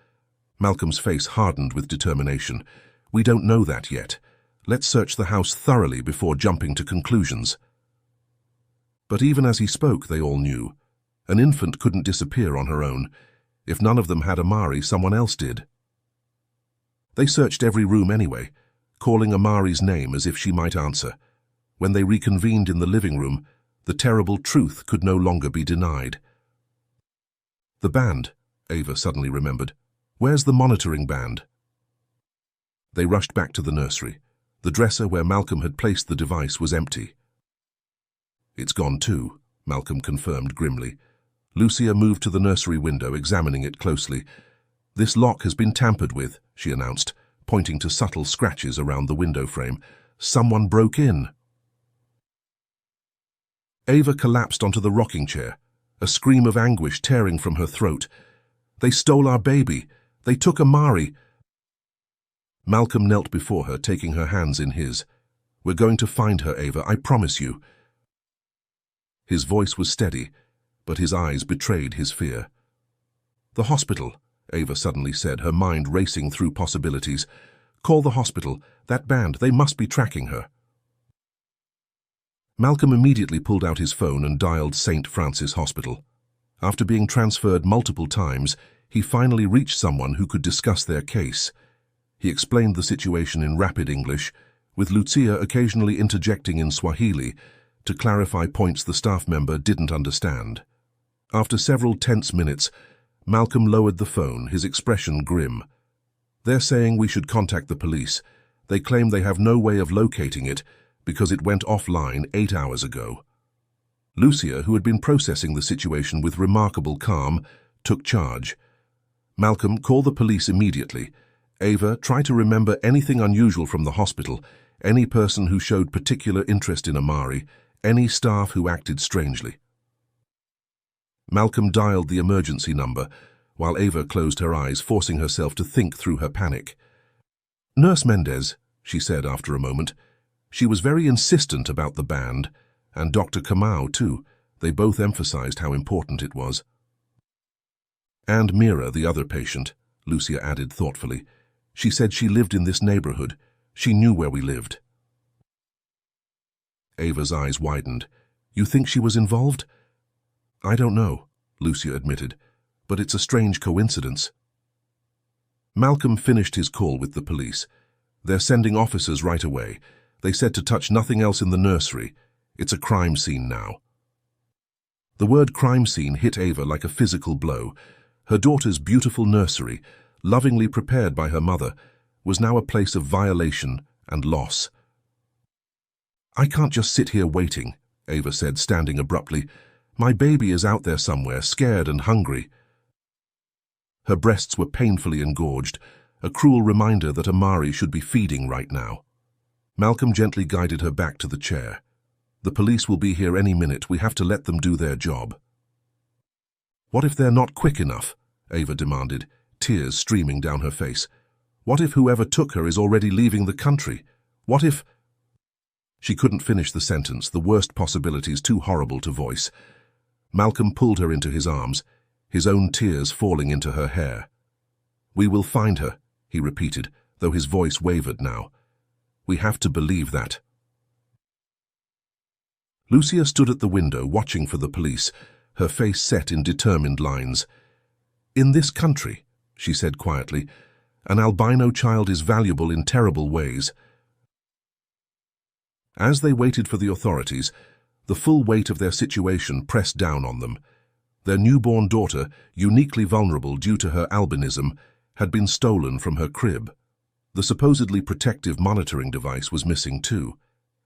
Malcolm's face hardened with determination. We don't know that yet. Let's search the house thoroughly before jumping to conclusions. But even as he spoke, they all knew. An infant couldn't disappear on her own. If none of them had Amari, someone else did. They searched every room anyway, calling Amari's name as if she might answer. When they reconvened in the living room, the terrible truth could no longer be denied. The band, Ava suddenly remembered. Where's the monitoring band? They rushed back to the nursery. The dresser where Malcolm had placed the device was empty. It's gone too, Malcolm confirmed grimly. Lucia moved to the nursery window, examining it closely. This lock has been tampered with, she announced, pointing to subtle scratches around the window frame. Someone broke in. Ava collapsed onto the rocking chair, a scream of anguish tearing from her throat. They stole our baby. They took Amari. Malcolm knelt before her, taking her hands in his. We're going to find her, Ava, I promise you. His voice was steady, but his eyes betrayed his fear. The hospital, Ava suddenly said, her mind racing through possibilities. Call the hospital. That band, they must be tracking her. Malcolm immediately pulled out his phone and dialed St. Francis Hospital. After being transferred multiple times, he finally reached someone who could discuss their case. He explained the situation in rapid English, with Lucia occasionally interjecting in Swahili to clarify points the staff member didn't understand. After several tense minutes, Malcolm lowered the phone, his expression grim. They're saying we should contact the police. They claim they have no way of locating it because it went offline 8 hours ago. Lucia, who had been processing the situation with remarkable calm, took charge. Malcolm, call the police immediately. Ava, try to remember anything unusual from the hospital, any person who showed particular interest in Amari, any staff who acted strangely. Malcolm dialed the emergency number, while Ava closed her eyes, forcing herself to think through her panic. Nurse Mendez, she said after a moment. She was very insistent about the band, and Dr. Kamau too. They both emphasized how important it was. And Mira, the other patient, Lucia added thoughtfully. She said she lived in this neighborhood. She knew where we lived. Ava's eyes widened. You think she was involved? I don't know, Lucia admitted, but it's a strange coincidence. Malcolm finished his call with the police. They're sending officers right away. They said to touch nothing else in the nursery. It's a crime scene now. The word crime scene hit Ava like a physical blow. Her daughter's beautiful nursery, lovingly prepared by her mother, was now a place of violation and loss. I can't just sit here waiting, Ava said, standing abruptly. My baby is out there somewhere, scared and hungry. Her breasts were painfully engorged, a cruel reminder that Amari should be feeding right now. Malcolm gently guided her back to the chair. The police will be here any minute. We have to let them do their job. What if they're not quick enough? Ava demanded, tears streaming down her face. What if whoever took her is already leaving the country? What if... She couldn't finish the sentence, the worst possibilities too horrible to voice. Malcolm pulled her into his arms, his own tears falling into her hair. We will find her, he repeated, though his voice wavered now. We have to believe that. Lucia stood at the window, watching for the police, her face set in determined lines. In this country, she said quietly, an albino child is valuable in terrible ways. As they waited for the authorities, the full weight of their situation pressed down on them. Their newborn daughter, uniquely vulnerable due to her albinism, had been stolen from her crib. The supposedly protective monitoring device was missing too,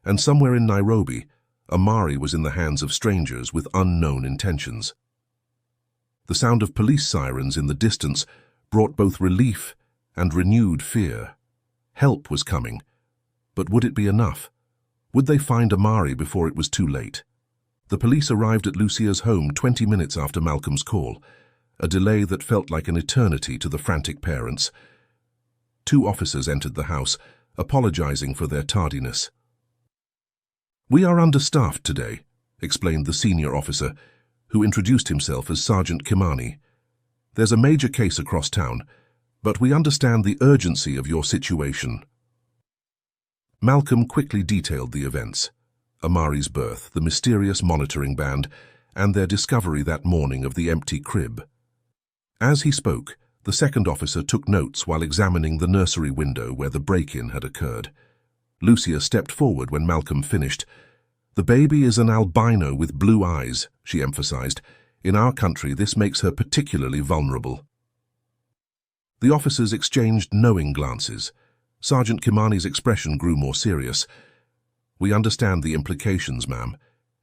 and somewhere in Nairobi, Amari was in the hands of strangers with unknown intentions. The sound of police sirens in the distance brought both relief and renewed fear. Help was coming, but would it be enough? Would they find Amari before it was too late? The police arrived at Lucia's home 20 minutes after Malcolm's call, a delay that felt like an eternity to the frantic parents. 2 officers entered the house, apologizing for their tardiness. We are understaffed today, explained the senior officer, who introduced himself as Sergeant Kimani. There's a major case across town, but we understand the urgency of your situation. Malcolm quickly detailed the events: Amari's birth, the mysterious monitoring band, and their discovery that morning of the empty crib. As he spoke, the second officer took notes while examining the nursery window where the break-in had occurred. Lucia stepped forward when Malcolm finished. The baby is an albino with blue eyes, she emphasized. In our country, this makes her particularly vulnerable. The officers exchanged knowing glances. Sergeant Kimani's expression grew more serious. We understand the implications, ma'am.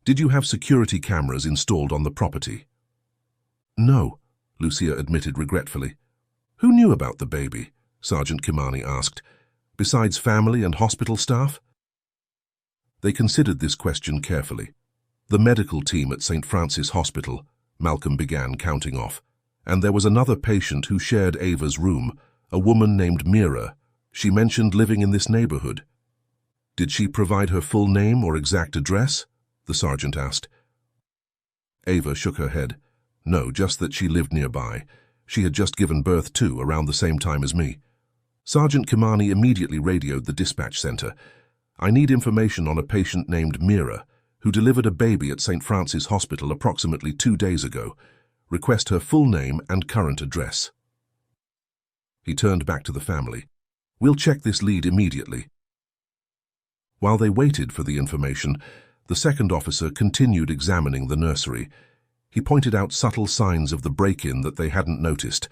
Did you have security cameras installed on the property? No, Lucia admitted regretfully. Who knew about the baby? Sergeant Kimani asked. Besides family and hospital staff? They considered this question carefully. The medical team at St. Francis Hospital, Malcolm began counting off. And there was another patient who shared Ava's room, a woman named Mira. She mentioned living in this neighborhood. Did she provide her full name or exact address? The sergeant asked. Ava shook her head. No, just that she lived nearby. She had just given birth too, around the same time as me. Sergeant Kimani immediately radioed the dispatch center. I need information on a patient named Mira, who delivered a baby at St. Francis Hospital approximately 2 days ago. Request her full name and current address. He turned back to the family. We'll check this lead immediately. While they waited for the information, the second officer continued examining the nursery. He pointed out subtle signs of the break-in that they hadn't noticed.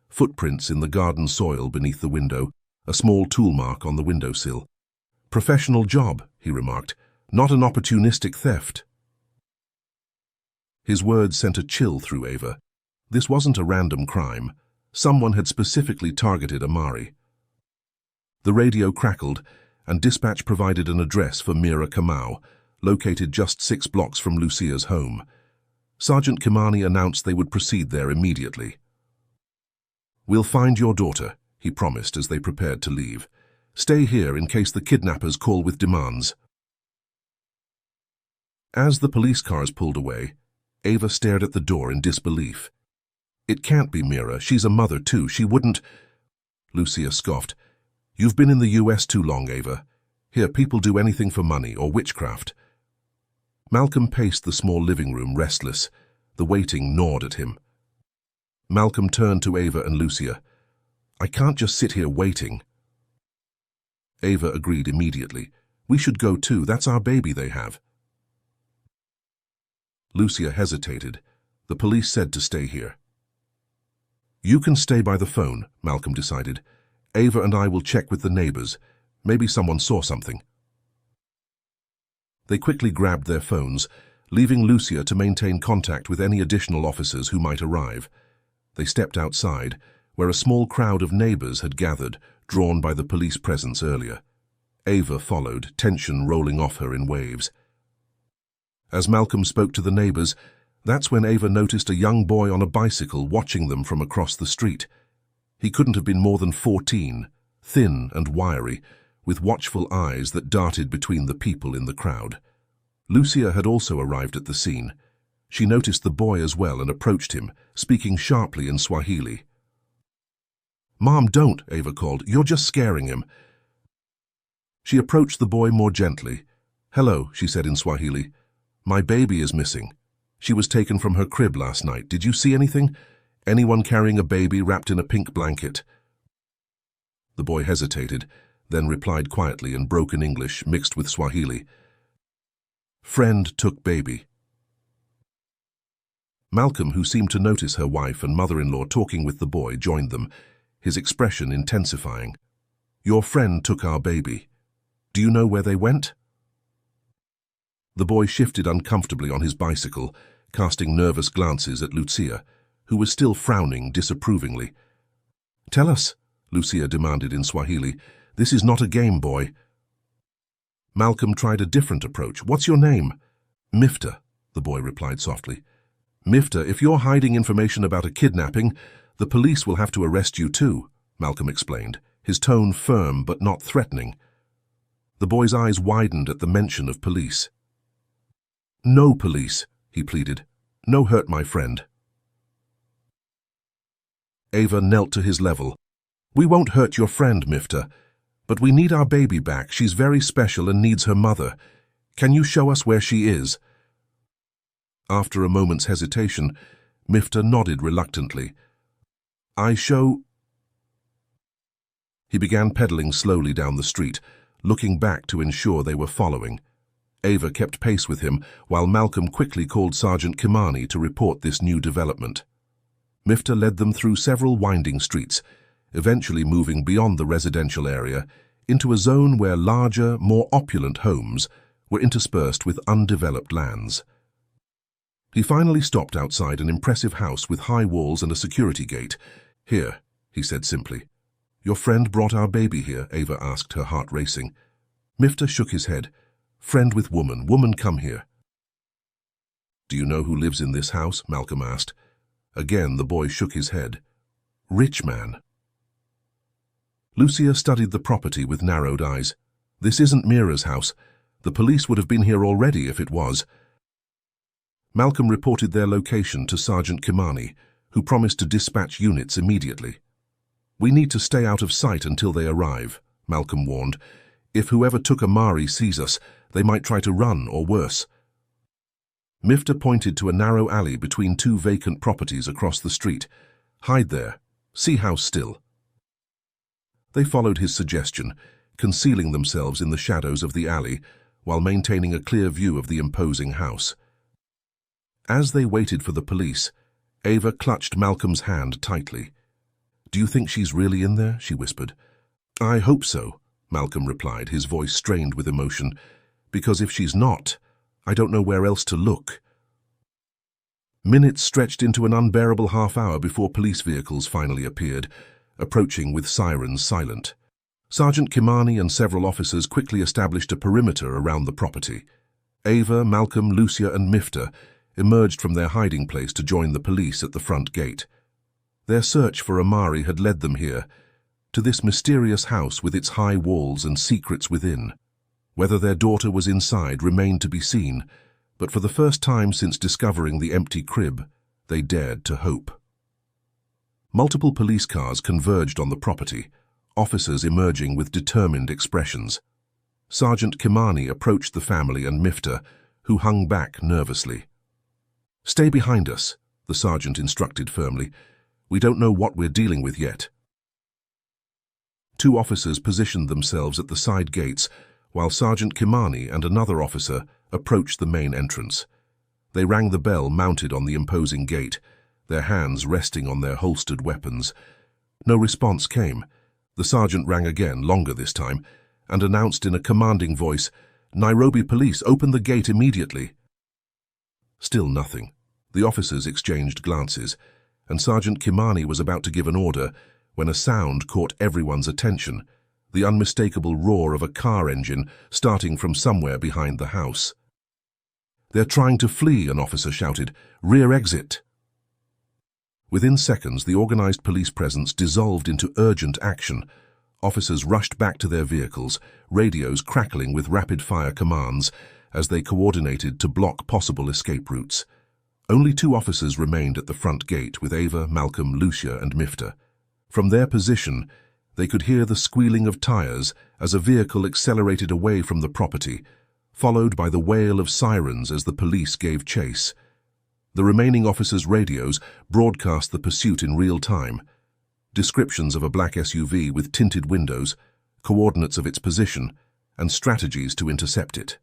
Footprints in the garden soil beneath the window, a small tool mark on the windowsill. Professional job, he remarked, not an opportunistic theft. His words sent a chill through Ava. This wasn't a random crime. Someone had specifically targeted Amari. The radio crackled, and dispatch provided an address for Mira Kamau, located just 6 blocks from Lucia's home. Sergeant Kimani announced they would proceed there immediately. We'll find your daughter, he promised as they prepared to leave. Stay here in case the kidnappers call with demands. As the police cars pulled away, Ava stared at the door in disbelief. It can't be Mira. She's a mother too. She wouldn't... Lucia scoffed. You've been in the US too long, Ava. Here, people do anything for money or witchcraft. Malcolm paced the small living room, restless. The waiting gnawed at him. Malcolm turned to Ava and Lucia. I can't just sit here waiting. Ava agreed immediately. We should go too. That's our baby they have. Lucia hesitated. The police said to stay here. You can stay by the phone, Malcolm decided. Ava and I will check with the neighbors. Maybe someone saw something. They quickly grabbed their phones. leaving Lucia to maintain contact with any additional officers who might arrive. They stepped outside, where a small crowd of neighbors had gathered, drawn by the police presence earlier. Ava followed, tension rolling off her in waves. As Malcolm spoke to the neighbors, that's when Ava noticed a young boy on a bicycle watching them from across the street. He couldn't have been more than 14, thin and wiry, with watchful eyes that darted between the people in the crowd. Lucia had also arrived at the scene. She noticed the boy as well and approached him, speaking sharply in Swahili. "Mom, don't," Ava called. "You're just scaring him." She approached the boy more gently. "Hello," she said in Swahili. "My baby is missing. She was taken from her crib last night. Did you see anything? Anyone carrying a baby wrapped in a pink blanket?" The boy hesitated, then replied quietly in broken English mixed with Swahili. "Friend took baby." Malcolm, who seemed to notice her wife and mother-in-law talking with the boy, joined them, his expression intensifying. "Your friend took our baby. Do you know where they went?" The boy shifted uncomfortably on his bicycle, casting nervous glances at Lucia, who was still frowning disapprovingly. "Tell us," Lucia demanded in Swahili. "This is not a game, boy." Malcolm tried a different approach. "What's your name?" "Mifta," the boy replied softly. "Mifta, if you're hiding information about a kidnapping, the police will have to arrest you too," Malcolm explained, his tone firm but not threatening. The boy's eyes widened at the mention of police. "No police," he pleaded. "No hurt my friend." Ava knelt to his level. "We won't hurt your friend, Mifta, but we need our baby back. She's very special and needs her mother. Can you show us where she is?" After a moment's hesitation, Mifta nodded reluctantly. "I show—" He began pedaling slowly down the street, looking back to ensure they were following. Ava kept pace with him, while Malcolm quickly called Sergeant Kimani to report this new development. Mifta led them through several winding streets, eventually moving beyond the residential area into a zone where larger, more opulent homes were interspersed with undeveloped lands. He finally stopped outside an impressive house with high walls and a security gate. "Here," he said simply. "Your friend brought our baby here?" Ava asked, her heart racing. Mifta shook his head. "Friend with woman. Woman, come here." "Do you know who lives in this house?" Malcolm asked. Again, the boy shook his head. "Rich man." Lucia studied the property with narrowed eyes. "This isn't Mira's house. The police would have been here already if it was." Malcolm reported their location to Sergeant Kimani, who promised to dispatch units immediately. "We need to stay out of sight until they arrive," Malcolm warned. "If whoever took Amari sees us, they might try to run or worse." Mifta pointed to a narrow alley between two vacant properties across the street. "Hide there. See house still." They followed his suggestion, concealing themselves in the shadows of the alley while maintaining a clear view of the imposing house. As they waited for the police, Ava clutched Malcolm's hand tightly. "Do you think she's really in there?" she whispered. "I hope so," Malcolm replied, his voice strained with emotion. "Because if she's not, I don't know where else to look." Minutes stretched into an unbearable half-hour before police vehicles finally appeared, approaching with sirens silent. Sergeant Kimani and several officers quickly established a perimeter around the property. Ava, Malcolm, Lucia and Mifta emerged from their hiding place to join the police at the front gate. Their search for Amari had led them here, to this mysterious house with its high walls and secrets within. Whether their daughter was inside remained to be seen, but for the first time since discovering the empty crib, they dared to hope. Multiple police cars converged on the property, officers emerging with determined expressions. Sergeant Kimani approached the family and Mifta, who hung back nervously. "Stay behind us," the sergeant instructed firmly. "We don't know what we're dealing with yet." Two officers positioned themselves at the side gates, while Sergeant Kimani and another officer approached the main entrance. They rang the bell mounted on the imposing gate, their hands resting on their holstered weapons. No response came. The sergeant rang again, longer this time, and announced in a commanding voice, "Nairobi police, open the gate immediately." Still nothing. The officers exchanged glances, and Sergeant Kimani was about to give an order when a sound caught everyone's attention, the unmistakable roar of a car engine starting from somewhere behind the house. "They're trying to flee," an officer shouted. "Rear exit." Within seconds, the organized police presence dissolved into urgent action. Officers rushed back to their vehicles, radios crackling with rapid-fire commands as they coordinated to block possible escape routes. Only 2 officers remained at the front gate with Ava, Malcolm, Lucia, and Mifta. From their position, they could hear the squealing of tires as a vehicle accelerated away from the property, followed by the wail of sirens as the police gave chase. The remaining officers' radios broadcast the pursuit in real time. Descriptions of a black SUV with tinted windows, coordinates of its position, and strategies to intercept it.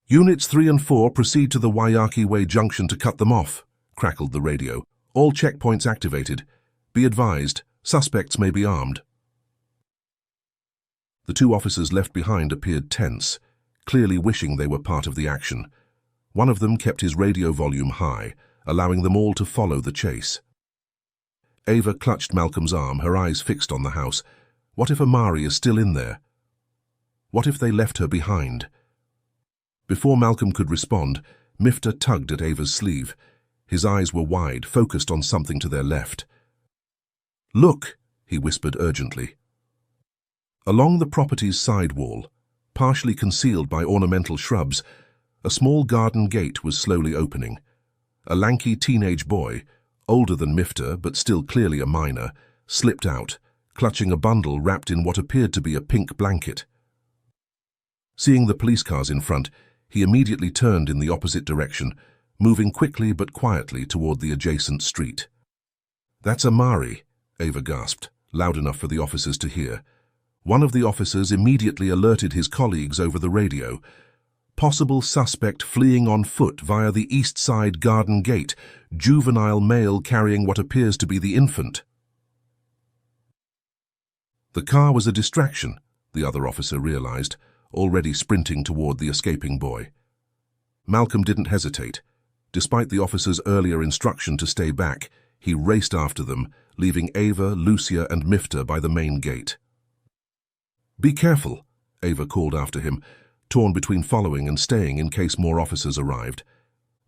"Units 3 and 4 proceed to the Waiyaki Way junction to cut them off," crackled the radio. "All checkpoints activated. Be advised, suspects may be armed." The 2 officers left behind appeared tense, clearly wishing they were part of the action. One of them kept his radio volume high, allowing them all to follow the chase. Ava clutched Malcolm's arm, her eyes fixed on the house. What if Amari is still in there? What if they left her behind? Before Malcolm could respond, Mifta tugged at Ava's sleeve. His eyes were wide, focused on something to their left. "Look," he whispered urgently. Along the property's side wall, partially concealed by ornamental shrubs, a small garden gate was slowly opening. A lanky teenage boy, older than Mifta but still clearly a minor, slipped out, clutching a bundle wrapped in what appeared to be a pink blanket. Seeing the police cars in front, he immediately turned in the opposite direction, moving quickly but quietly toward the adjacent street. "That's Amari," Ava gasped, loud enough for the officers to hear. One of the officers immediately alerted his colleagues over the radio. "Possible suspect fleeing on foot via the east side garden gate. Juvenile male carrying what appears to be the infant." The car was a distraction, the other officer realized, already sprinting toward the escaping boy. Malcolm didn't hesitate. Despite the officer's earlier instruction to stay back, he raced after them, leaving Ava, Lucia, and Mifta by the main gate. "Be careful," Ava called after him, torn between following and staying in case more officers arrived.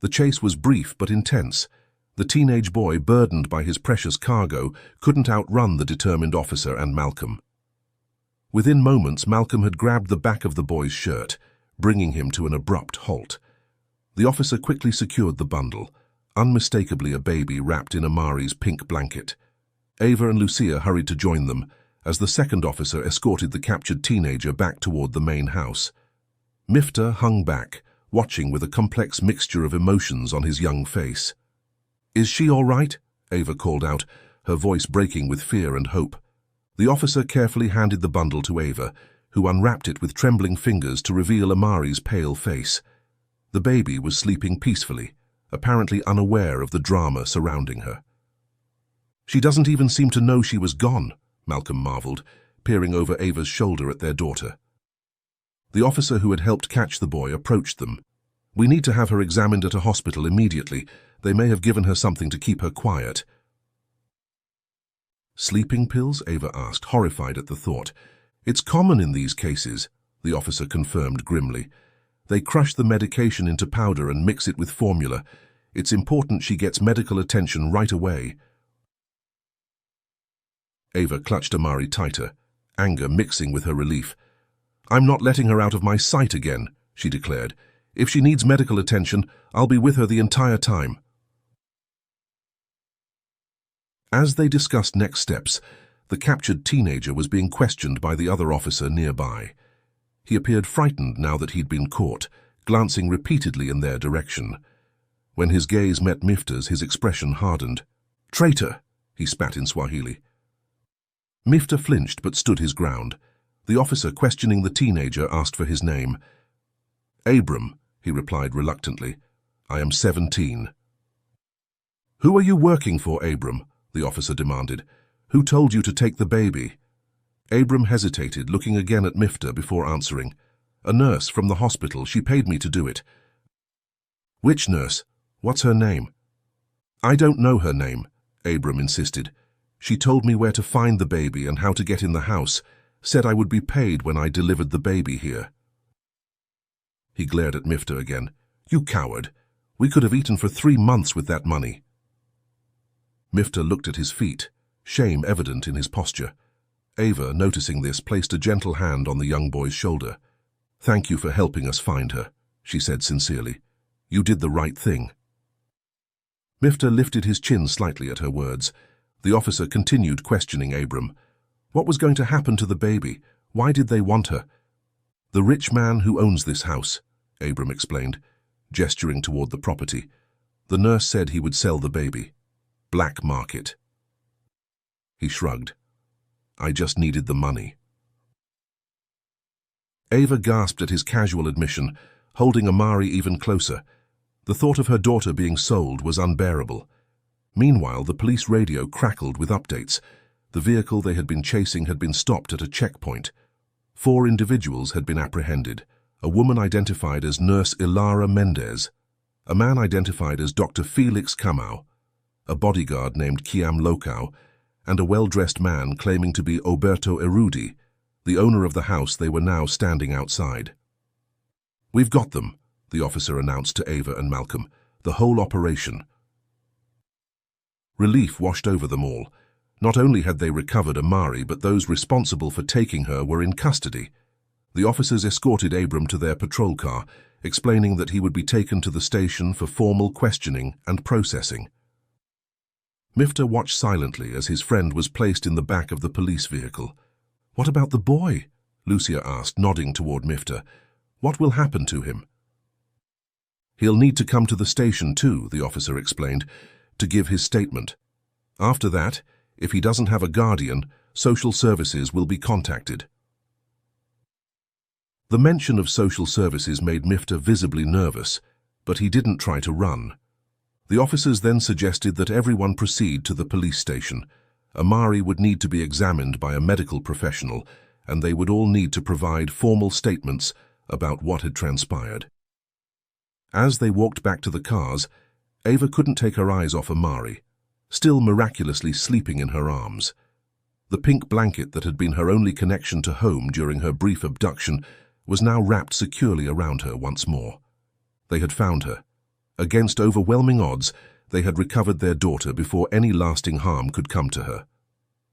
The chase was brief but intense. The teenage boy, burdened by his precious cargo, couldn't outrun the determined officer and Malcolm. Within moments, Malcolm had grabbed the back of the boy's shirt, bringing him to an abrupt halt. The officer quickly secured the bundle, unmistakably a baby wrapped in Amari's pink blanket. Ava and Lucia hurried to join them, as the second officer escorted the captured teenager back toward the main house. Mifta hung back, watching with a complex mixture of emotions on his young face. "Is she all right?" Ava called out, her voice breaking with fear and hope. The officer carefully handed the bundle to Ava, who unwrapped it with trembling fingers to reveal Amari's pale face. The baby was sleeping peacefully, apparently unaware of the drama surrounding her. "She doesn't even seem to know she was gone," Malcolm marveled, peering over Ava's shoulder at their daughter. The officer who had helped catch the boy approached them. "We need to have her examined at a hospital immediately. They may have given her something to keep her quiet." "Sleeping pills?" Ava asked, horrified at the thought. "It's common in these cases," the officer confirmed grimly. "They crush the medication into powder and mix it with formula. It's important she gets medical attention right away." Ava clutched Amari tighter, anger mixing with her relief. "I'm not letting her out of my sight again," she declared. "If she needs medical attention, I'll be with her the entire time." As they discussed next steps, the captured teenager was being questioned by the other officer nearby. He appeared frightened now that he'd been caught, glancing repeatedly in their direction. When his gaze met Mifta's, his expression hardened. "Traitor!" he spat in Swahili. Mifta flinched but stood his ground. The officer questioning the teenager asked for his name. "Abram," he replied reluctantly. "I am 17. "Who are you working for, Abram?" the officer demanded. "Who told you to take the baby?" Abram hesitated, looking again at Mifta before answering. "A nurse from the hospital. She paid me to do it." Which nurse? What's her name? I don't know her name, Abram insisted. She told me where to find the baby and how to get in the house, said I would be paid when I delivered the baby here. He glared at Mifta again. You coward! We could have eaten for 3 months with that money. Mifta looked at his feet, shame evident in his posture. Ava, noticing this, placed a gentle hand on the young boy's shoulder. Thank you for helping us find her, she said sincerely. You did the right thing. Mifta lifted his chin slightly at her words. The officer continued questioning Abram. What was going to happen to the baby? Why did they want her? The rich man who owns this house, Abram explained, gesturing toward the property. The nurse said he would sell the baby. Black market. He shrugged. I just needed the money. Ava gasped at his casual admission, holding Amari even closer. The thought of her daughter being sold was unbearable. Meanwhile, the police radio crackled with updates. The vehicle they had been chasing had been stopped at a checkpoint. 4 individuals had been apprehended. A woman identified as Nurse Ilara Mendez, a man identified as Dr. Felix Kamau, a bodyguard named Kiam Lokau, and a well-dressed man claiming to be Oberto Erudi, the owner of the house they were now standing outside. We've got them, the officer announced to Ava and Malcolm. The whole operation. Relief washed over them all. Not only had they recovered Amari, but those responsible for taking her were in custody. The officers escorted Abram to their patrol car, explaining that he would be taken to the station for formal questioning and processing. Mifta watched silently as his friend was placed in the back of the police vehicle. What about the boy? Lucia asked, nodding toward Mifta. What will happen to him? He'll need to come to the station too, the officer explained, to give his statement. After that, if he doesn't have a guardian, social services will be contacted. The mention of social services made Mifta visibly nervous, but he didn't try to run. The officers then suggested that everyone proceed to the police station. Amari would need to be examined by a medical professional, and they would all need to provide formal statements about what had transpired. As they walked back to the cars, Ava couldn't take her eyes off Amari, still miraculously sleeping in her arms. The pink blanket that had been her only connection to home during her brief abduction was now wrapped securely around her once more. They had found her. Against overwhelming odds, they had recovered their daughter before any lasting harm could come to her.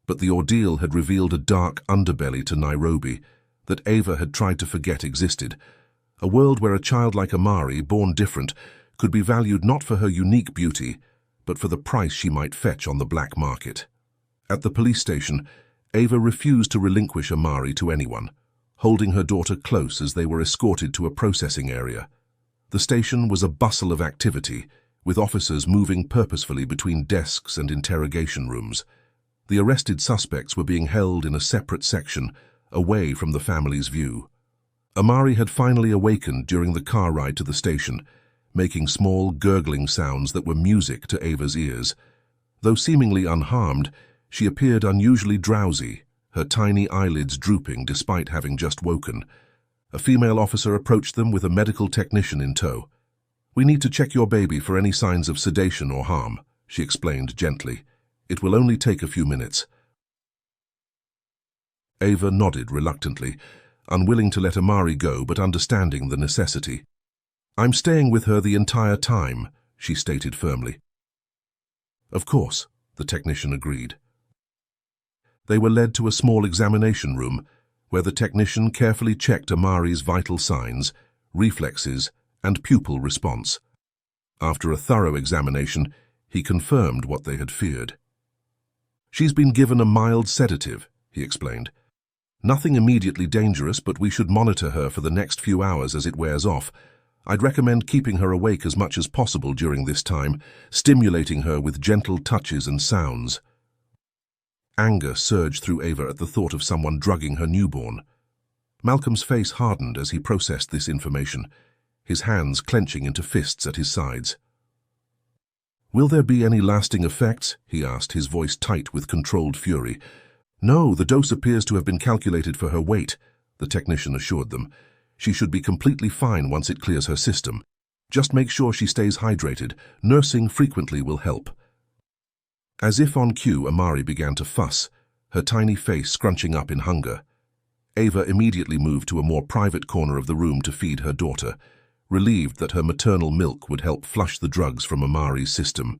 But the ordeal had revealed a dark underbelly to Nairobi that Ava had tried to forget existed, a world where a child like Amari, born different, could be valued not for her unique beauty, but for the price she might fetch on the black market. At the police station, Ava refused to relinquish Amari to anyone, holding her daughter close as they were escorted to a processing area. The station was a bustle of activity, with officers moving purposefully between desks and interrogation rooms. The arrested suspects were being held in a separate section, away from the family's view. Amari had finally awakened during the car ride to the station, making small, gurgling sounds that were music to Ava's ears. Though seemingly unharmed, she appeared unusually drowsy, her tiny eyelids drooping despite having just woken. A female officer approached them with a medical technician in tow. "We need to check your baby for any signs of sedation or harm," she explained gently. "It will only take a few minutes." Ava nodded reluctantly, unwilling to let Amari go but understanding the necessity. "I'm staying with her the entire time," she stated firmly. "Of course," the technician agreed. They were led to a small examination room, where the technician carefully checked Amari's vital signs, reflexes, and pupil response. After a thorough examination, he confirmed what they had feared. "She's been given a mild sedative," he explained. "Nothing immediately dangerous, but we should monitor her for the next few hours as it wears off. I'd recommend keeping her awake as much as possible during this time, stimulating her with gentle touches and sounds." Anger surged through Ava at the thought of someone drugging her newborn. Malcolm's face hardened as he processed this information, his hands clenching into fists at his sides. "Will there be any lasting effects?" he asked, his voice tight with controlled fury. "No, the dose appears to have been calculated for her weight," the technician assured them. "She should be completely fine once it clears her system." Just make sure she stays hydrated. Nursing frequently will help." As if on cue, Amari began to fuss, her tiny face scrunching up in hunger. Ava immediately moved to a more private corner of the room to feed her daughter, relieved that her maternal milk would help flush the drugs from Amari's system.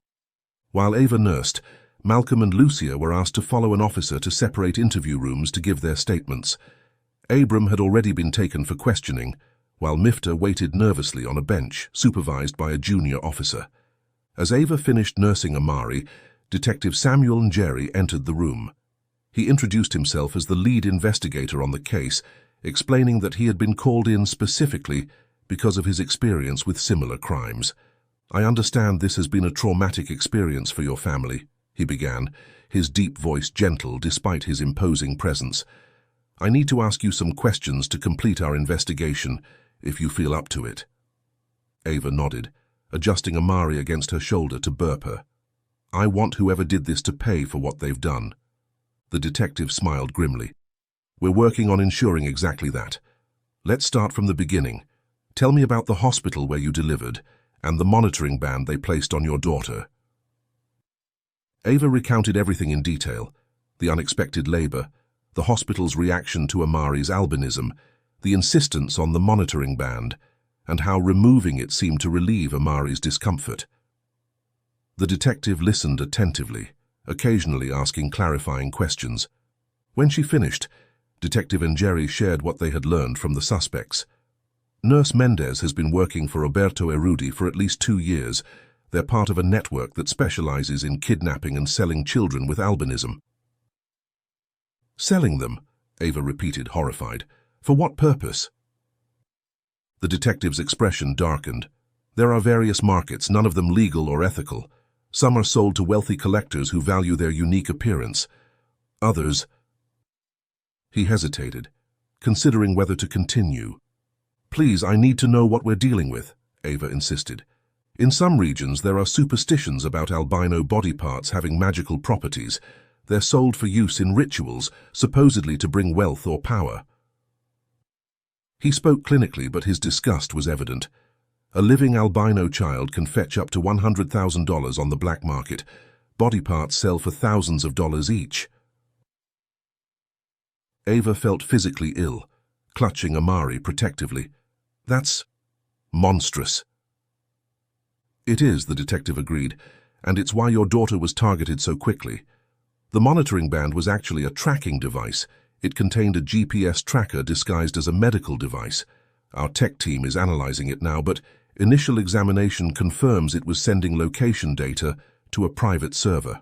While Ava nursed, Malcolm and Lucia were asked to follow an officer to separate interview rooms to give their statements. Abram had already been taken for questioning, while Mifta waited nervously on a bench, supervised by a junior officer. As Ava finished nursing Amari, Detective Samuel Njeri entered the room. He introduced himself as the lead investigator on the case, explaining that he had been called in specifically because of his experience with similar crimes. "I understand this has been a traumatic experience for your family," he began, his deep voice gentle despite his imposing presence. "I need to ask you some questions to complete our investigation, if you feel up to it." Ava nodded, adjusting Amari against her shoulder to burp her. "I want whoever did this to pay for what they've done." The detective smiled grimly. "We're working on ensuring exactly that. Let's start from the beginning. Tell me about the hospital where you delivered and the monitoring band they placed on your daughter." Ava recounted everything in detail: the unexpected labor, the hospital's reaction to Amari's albinism, the insistence on the monitoring band, and how removing it seemed to relieve Amari's discomfort. The detective listened attentively, occasionally asking clarifying questions. When she finished, Detective Njeri shared what they had learned from the suspects. "Nurse Mendez has been working for Roberto Erudi for at least 2 years. They're part of a network that specializes in kidnapping and selling children with albinism." "Selling them?" Ava repeated, horrified. "For what purpose?" The detective's expression darkened. "There are various markets, none of them legal or ethical. Some are sold to wealthy collectors who value their unique appearance. Others—" He hesitated, considering whether to continue. "Please, I need to know what we're dealing with," Ava insisted. "In some regions, there are superstitions about albino body parts having magical properties. They're sold for use in rituals, supposedly to bring wealth or power." He spoke clinically, but his disgust was evident. A living albino child can fetch up to $100,000 on the black market. Body parts sell for thousands of dollars each. Ava felt physically ill, clutching Amari protectively. "That's monstrous." "It is," the detective agreed, "and it's why your daughter was targeted so quickly. The monitoring band was actually a tracking device. It contained a GPS tracker disguised as a medical device. Our tech team is analyzing it now, but initial examination confirms it was sending location data to a private server."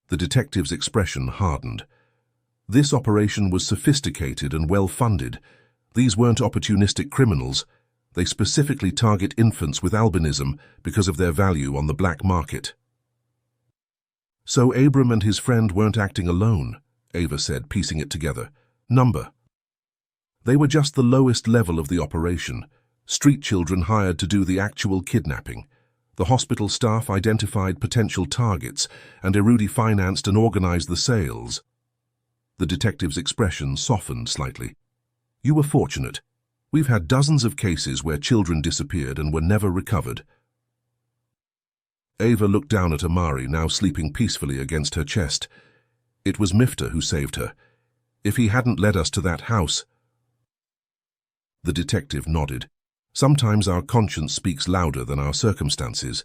The detective's expression hardened. This operation was sophisticated and well-funded. These weren't opportunistic criminals. They specifically target infants with albinism because of their value on the black market. "So Abram and his friend weren't acting alone," Ava said, piecing it together. "Number. They were just the lowest level of the operation. Street children hired to do the actual kidnapping. The hospital staff identified potential targets, and Erudi financed and organized the sales." The detective's expression softened slightly. "You were fortunate. We've had dozens of cases where children disappeared and were never recovered." Ava looked down at Amari, now sleeping peacefully against her chest. "It was Mifta who saved her. If he hadn't led us to that house—" The detective nodded. "Sometimes our conscience speaks louder than our circumstances."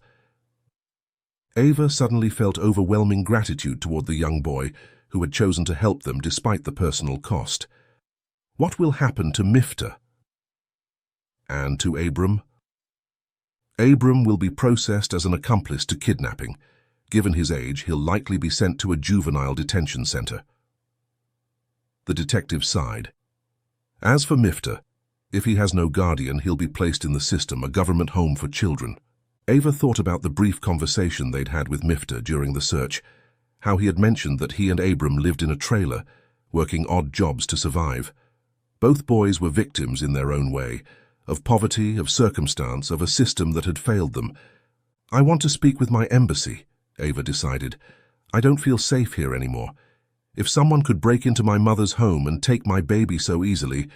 Ava suddenly felt overwhelming gratitude toward the young boy who had chosen to help them despite the personal cost. What will happen to Mifta? And to Abram? Abram will be processed as an accomplice to kidnapping. Given his age, he'll likely be sent to a juvenile detention center. The detective sighed. As for Mifta, if he has no guardian, he'll be placed in the system, a government home for children. Ava thought about the brief conversation they'd had with Mifta during the search, how he had mentioned that he and Abram lived in a trailer, working odd jobs to survive. Both boys were victims in their own way, of poverty, of circumstance, of a system that had failed them. "I want to speak with my embassy," Ava decided. "I don't feel safe here anymore. If someone could break into my mother's home and take my baby so easily,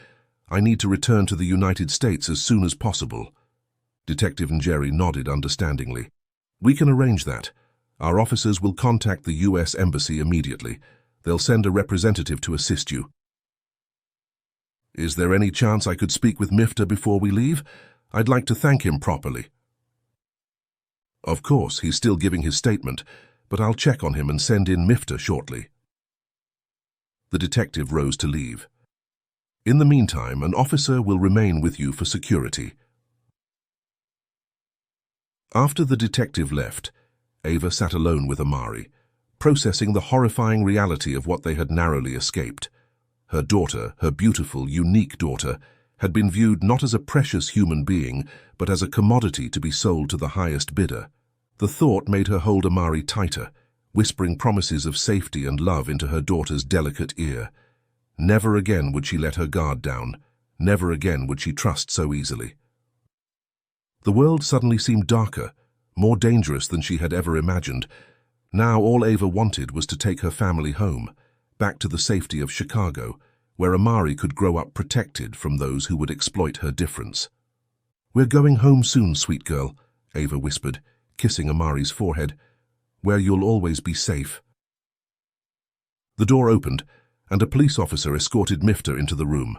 I need to return to the United States as soon as possible." Detective and Jerry nodded understandingly. We can arrange that. Our officers will contact the U.S. Embassy immediately. They'll send a representative to assist you. Is there any chance I could speak with Mifta before we leave? I'd like to thank him properly. Of course, he's still giving his statement, but I'll check on him and send in Mifta shortly. The detective rose to leave. In the meantime, an officer will remain with you for security. After the detective left, Ava sat alone with Amari, processing the horrifying reality of what they had narrowly escaped. Her daughter, her beautiful, unique daughter, had been viewed not as a precious human being, but as a commodity to be sold to the highest bidder. The thought made her hold Amari tighter, whispering promises of safety and love into her daughter's delicate ear. Never again would she let her guard down. Never again would she trust so easily. The world suddenly seemed darker, more dangerous than she had ever imagined. Now all Ava wanted was to take her family home, back to the safety of Chicago, where Amari could grow up protected from those who would exploit her difference. "We're going home soon, sweet girl," Ava whispered, kissing Amari's forehead, "where you'll always be safe." The door opened, and a police officer escorted Mifta into the room.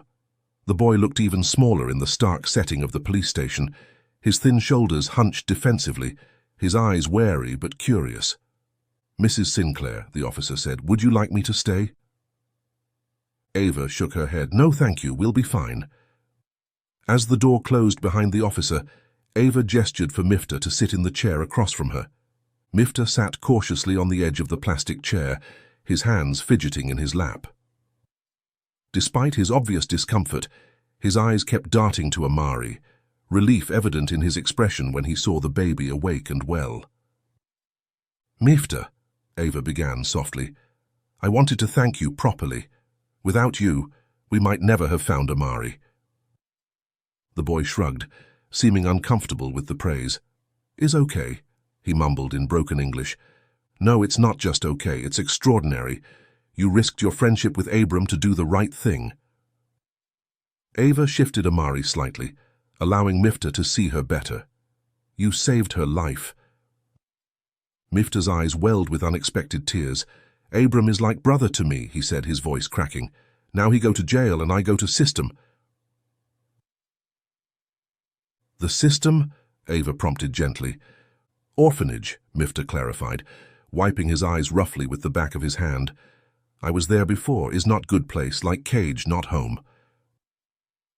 The boy looked even smaller in the stark setting of the police station, his thin shoulders hunched defensively, his eyes wary but curious. "Mrs. Sinclair," the officer said, "would you like me to stay?" Ava shook her head. "No, thank you, we'll be fine." As the door closed behind the officer, Ava gestured for Mifta to sit in the chair across from her. Mifta sat cautiously on the edge of the plastic chair, his hands fidgeting in his lap. Despite his obvious discomfort, his eyes kept darting to Amari, relief evident in his expression when he saw the baby awake and well. "Mifta," Ava began softly, "I wanted to thank you properly. Without you, we might never have found Amari." The boy shrugged, seeming uncomfortable with the praise. "Is okay," he mumbled in broken English. "No, it's not just okay, it's extraordinary. You risked your friendship with Abram to do the right thing." Ava shifted Amari slightly, allowing Mifta to see her better. "You saved her life." Mifta's eyes welled with unexpected tears. "Abram is like brother to me," he said, his voice cracking. "Now he go to jail and I go to system." "The system?" Ava prompted gently. "Orphanage," Mifta clarified, wiping his eyes roughly with the back of his hand. "I was there before, is not good place, like cage, not home."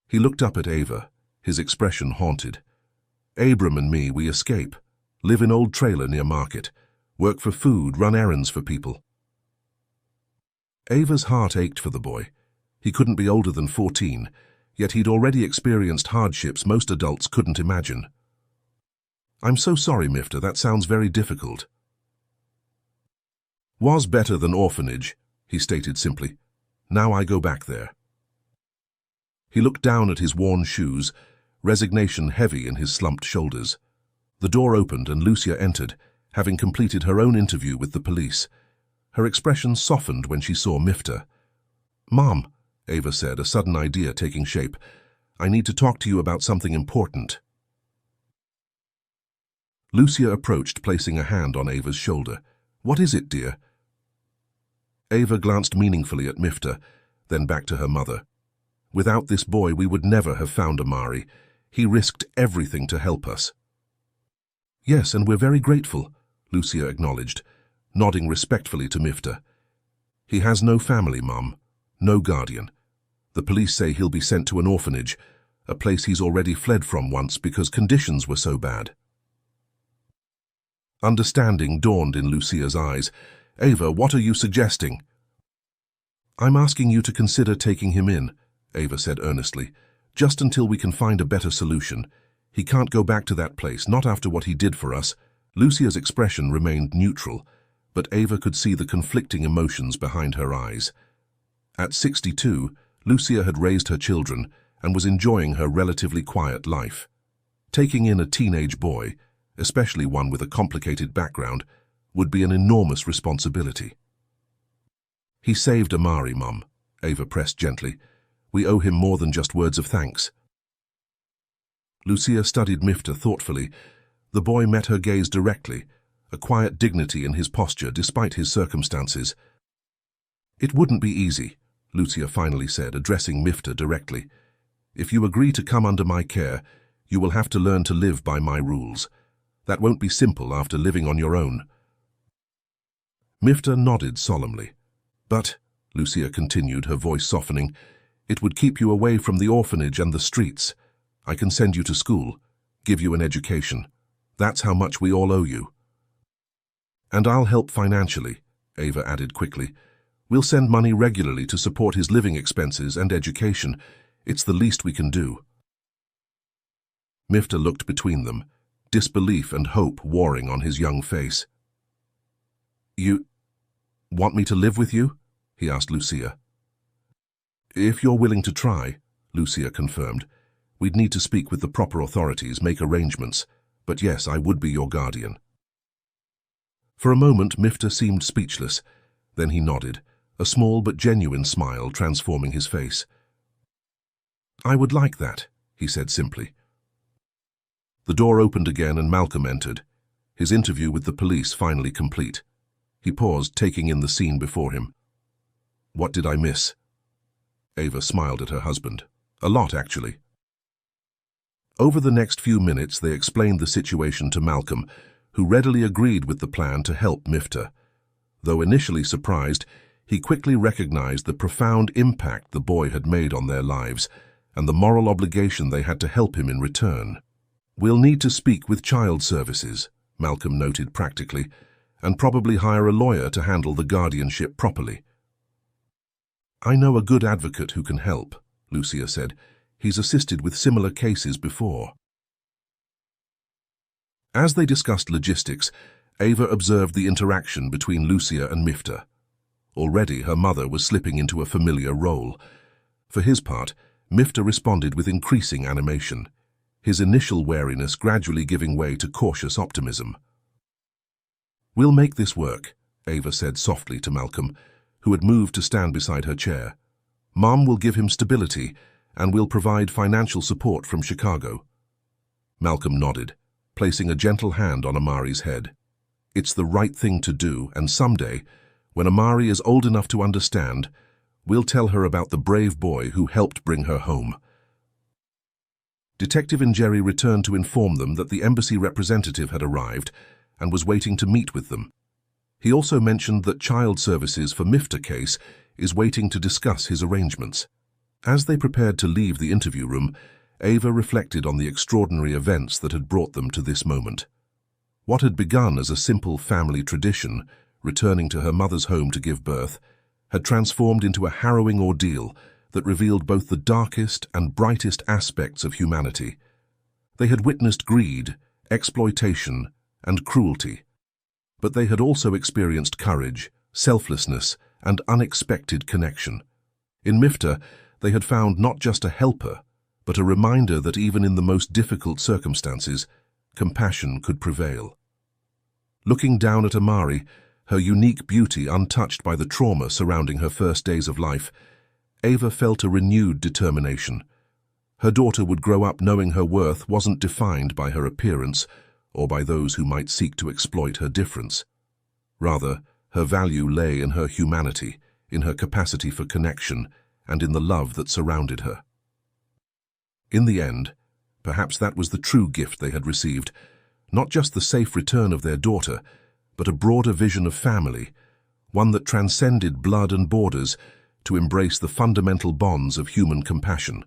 He looked up at Ava, his expression haunted. "Abram and me, we escape. Live in old trailer near market. Work for food, run errands for people." Ava's heart ached for the boy. He couldn't be older than 14, yet he'd already experienced hardships most adults couldn't imagine. "I'm so sorry, Mifta, that sounds very difficult." "Was better than orphanage," he stated simply. "Now I go back there." He looked down at his worn shoes, resignation heavy in his slumped shoulders. The door opened and Lucia entered, having completed her own interview with the police. Her expression softened when she saw Mifta. "Mom," Ava said, a sudden idea taking shape, "I need to talk to you about something important." Lucia approached, placing a hand on Ava's shoulder. "What is it, dear?" Ava glanced meaningfully at Mifta, then back to her mother. "Without this boy, we would never have found Amari. He risked everything to help us." "Yes, and we're very grateful," Lucia acknowledged, nodding respectfully to Mifta. "He has no family, Mum, no guardian. The police say he'll be sent to an orphanage, a place he's already fled from once because conditions were so bad." Understanding dawned in Lucia's eyes. "Ava, what are you suggesting?" "I'm asking you to consider taking him in," Ava said earnestly, "just until we can find a better solution. He can't go back to that place, not after what he did for us." Lucia's expression remained neutral, but Ava could see the conflicting emotions behind her eyes. At 62, Lucia had raised her children and was enjoying her relatively quiet life. Taking in a teenage boy, especially one with a complicated background, would be an enormous responsibility. "He saved Amari, Mum," Ava pressed gently. "We owe him more than just words of thanks." Lucia studied Mifta thoughtfully. The boy met her gaze directly, a quiet dignity in his posture despite his circumstances. "It wouldn't be easy," Lucia finally said, addressing Mifta directly. "If you agree to come under my care, you will have to learn to live by my rules. That won't be simple after living on your own." Mifta nodded solemnly. "But," Lucia continued, her voice softening, "it would keep you away from the orphanage and the streets. I can send you to school, give you an education. That's how much we all owe you." "And I'll help financially," Ava added quickly. "We'll send money regularly to support his living expenses and education. It's the least we can do." Mifta looked between them, disbelief and hope warring on his young face. "You want me to live with you?" he asked Lucia. "If you're willing to try," Lucia confirmed. "We'd need to speak with the proper authorities, make arrangements. But yes, I would be your guardian." For a moment, Mifta seemed speechless. Then he nodded, a small but genuine smile transforming his face. "I would like that," he said simply. The door opened again and Malcolm entered, his interview with the police finally complete. He paused, taking in the scene before him. "What did I miss?" Ava smiled at her husband. "A lot, actually." Over the next few minutes, they explained the situation to Malcolm, who readily agreed with the plan to help Mifta. Though initially surprised, he quickly recognized the profound impact the boy had made on their lives and the moral obligation they had to help him in return. "We'll need to speak with child services," Malcolm noted practically, "and probably hire a lawyer to handle the guardianship properly." "I know a good advocate who can help," Lucia said. "He's assisted with similar cases before." As they discussed logistics, Ava observed the interaction between Lucia and Mifta. Already her mother was slipping into a familiar role. For his part, Mifta responded with increasing animation, his initial wariness gradually giving way to cautious optimism. "We'll make this work," Ava said softly to Malcolm, who had moved to stand beside her chair. "Mom will give him stability, and we'll provide financial support from Chicago." Malcolm nodded, placing a gentle hand on Amari's head. "It's the right thing to do, and someday, when Amari is old enough to understand, we'll tell her about the brave boy who helped bring her home." Detective and Jerry returned to inform them that the embassy representative had arrived and was waiting to meet with them. He also mentioned that child services for Mifta case is waiting to discuss his arrangements. As they prepared to leave the interview room, Ava reflected on the extraordinary events that had brought them to this moment. What had begun as a simple family tradition, returning to her mother's home to give birth, had transformed into a harrowing ordeal that revealed both the darkest and brightest aspects of humanity. They had witnessed greed, exploitation, and cruelty, but they had also experienced courage, selflessness, and unexpected connection. In Mifta, they had found not just a helper, but a reminder that even in the most difficult circumstances, compassion could prevail. Looking down at Amari, her unique beauty untouched by the trauma surrounding her first days of life, Ava felt a renewed determination. Her daughter would grow up knowing her worth wasn't defined by her appearance or by those who might seek to exploit her difference. Rather, her value lay in her humanity, in her capacity for connection, and in the love that surrounded her. In the end, perhaps that was the true gift they had received, not just the safe return of their daughter, but a broader vision of family, one that transcended blood and borders to embrace the fundamental bonds of human compassion.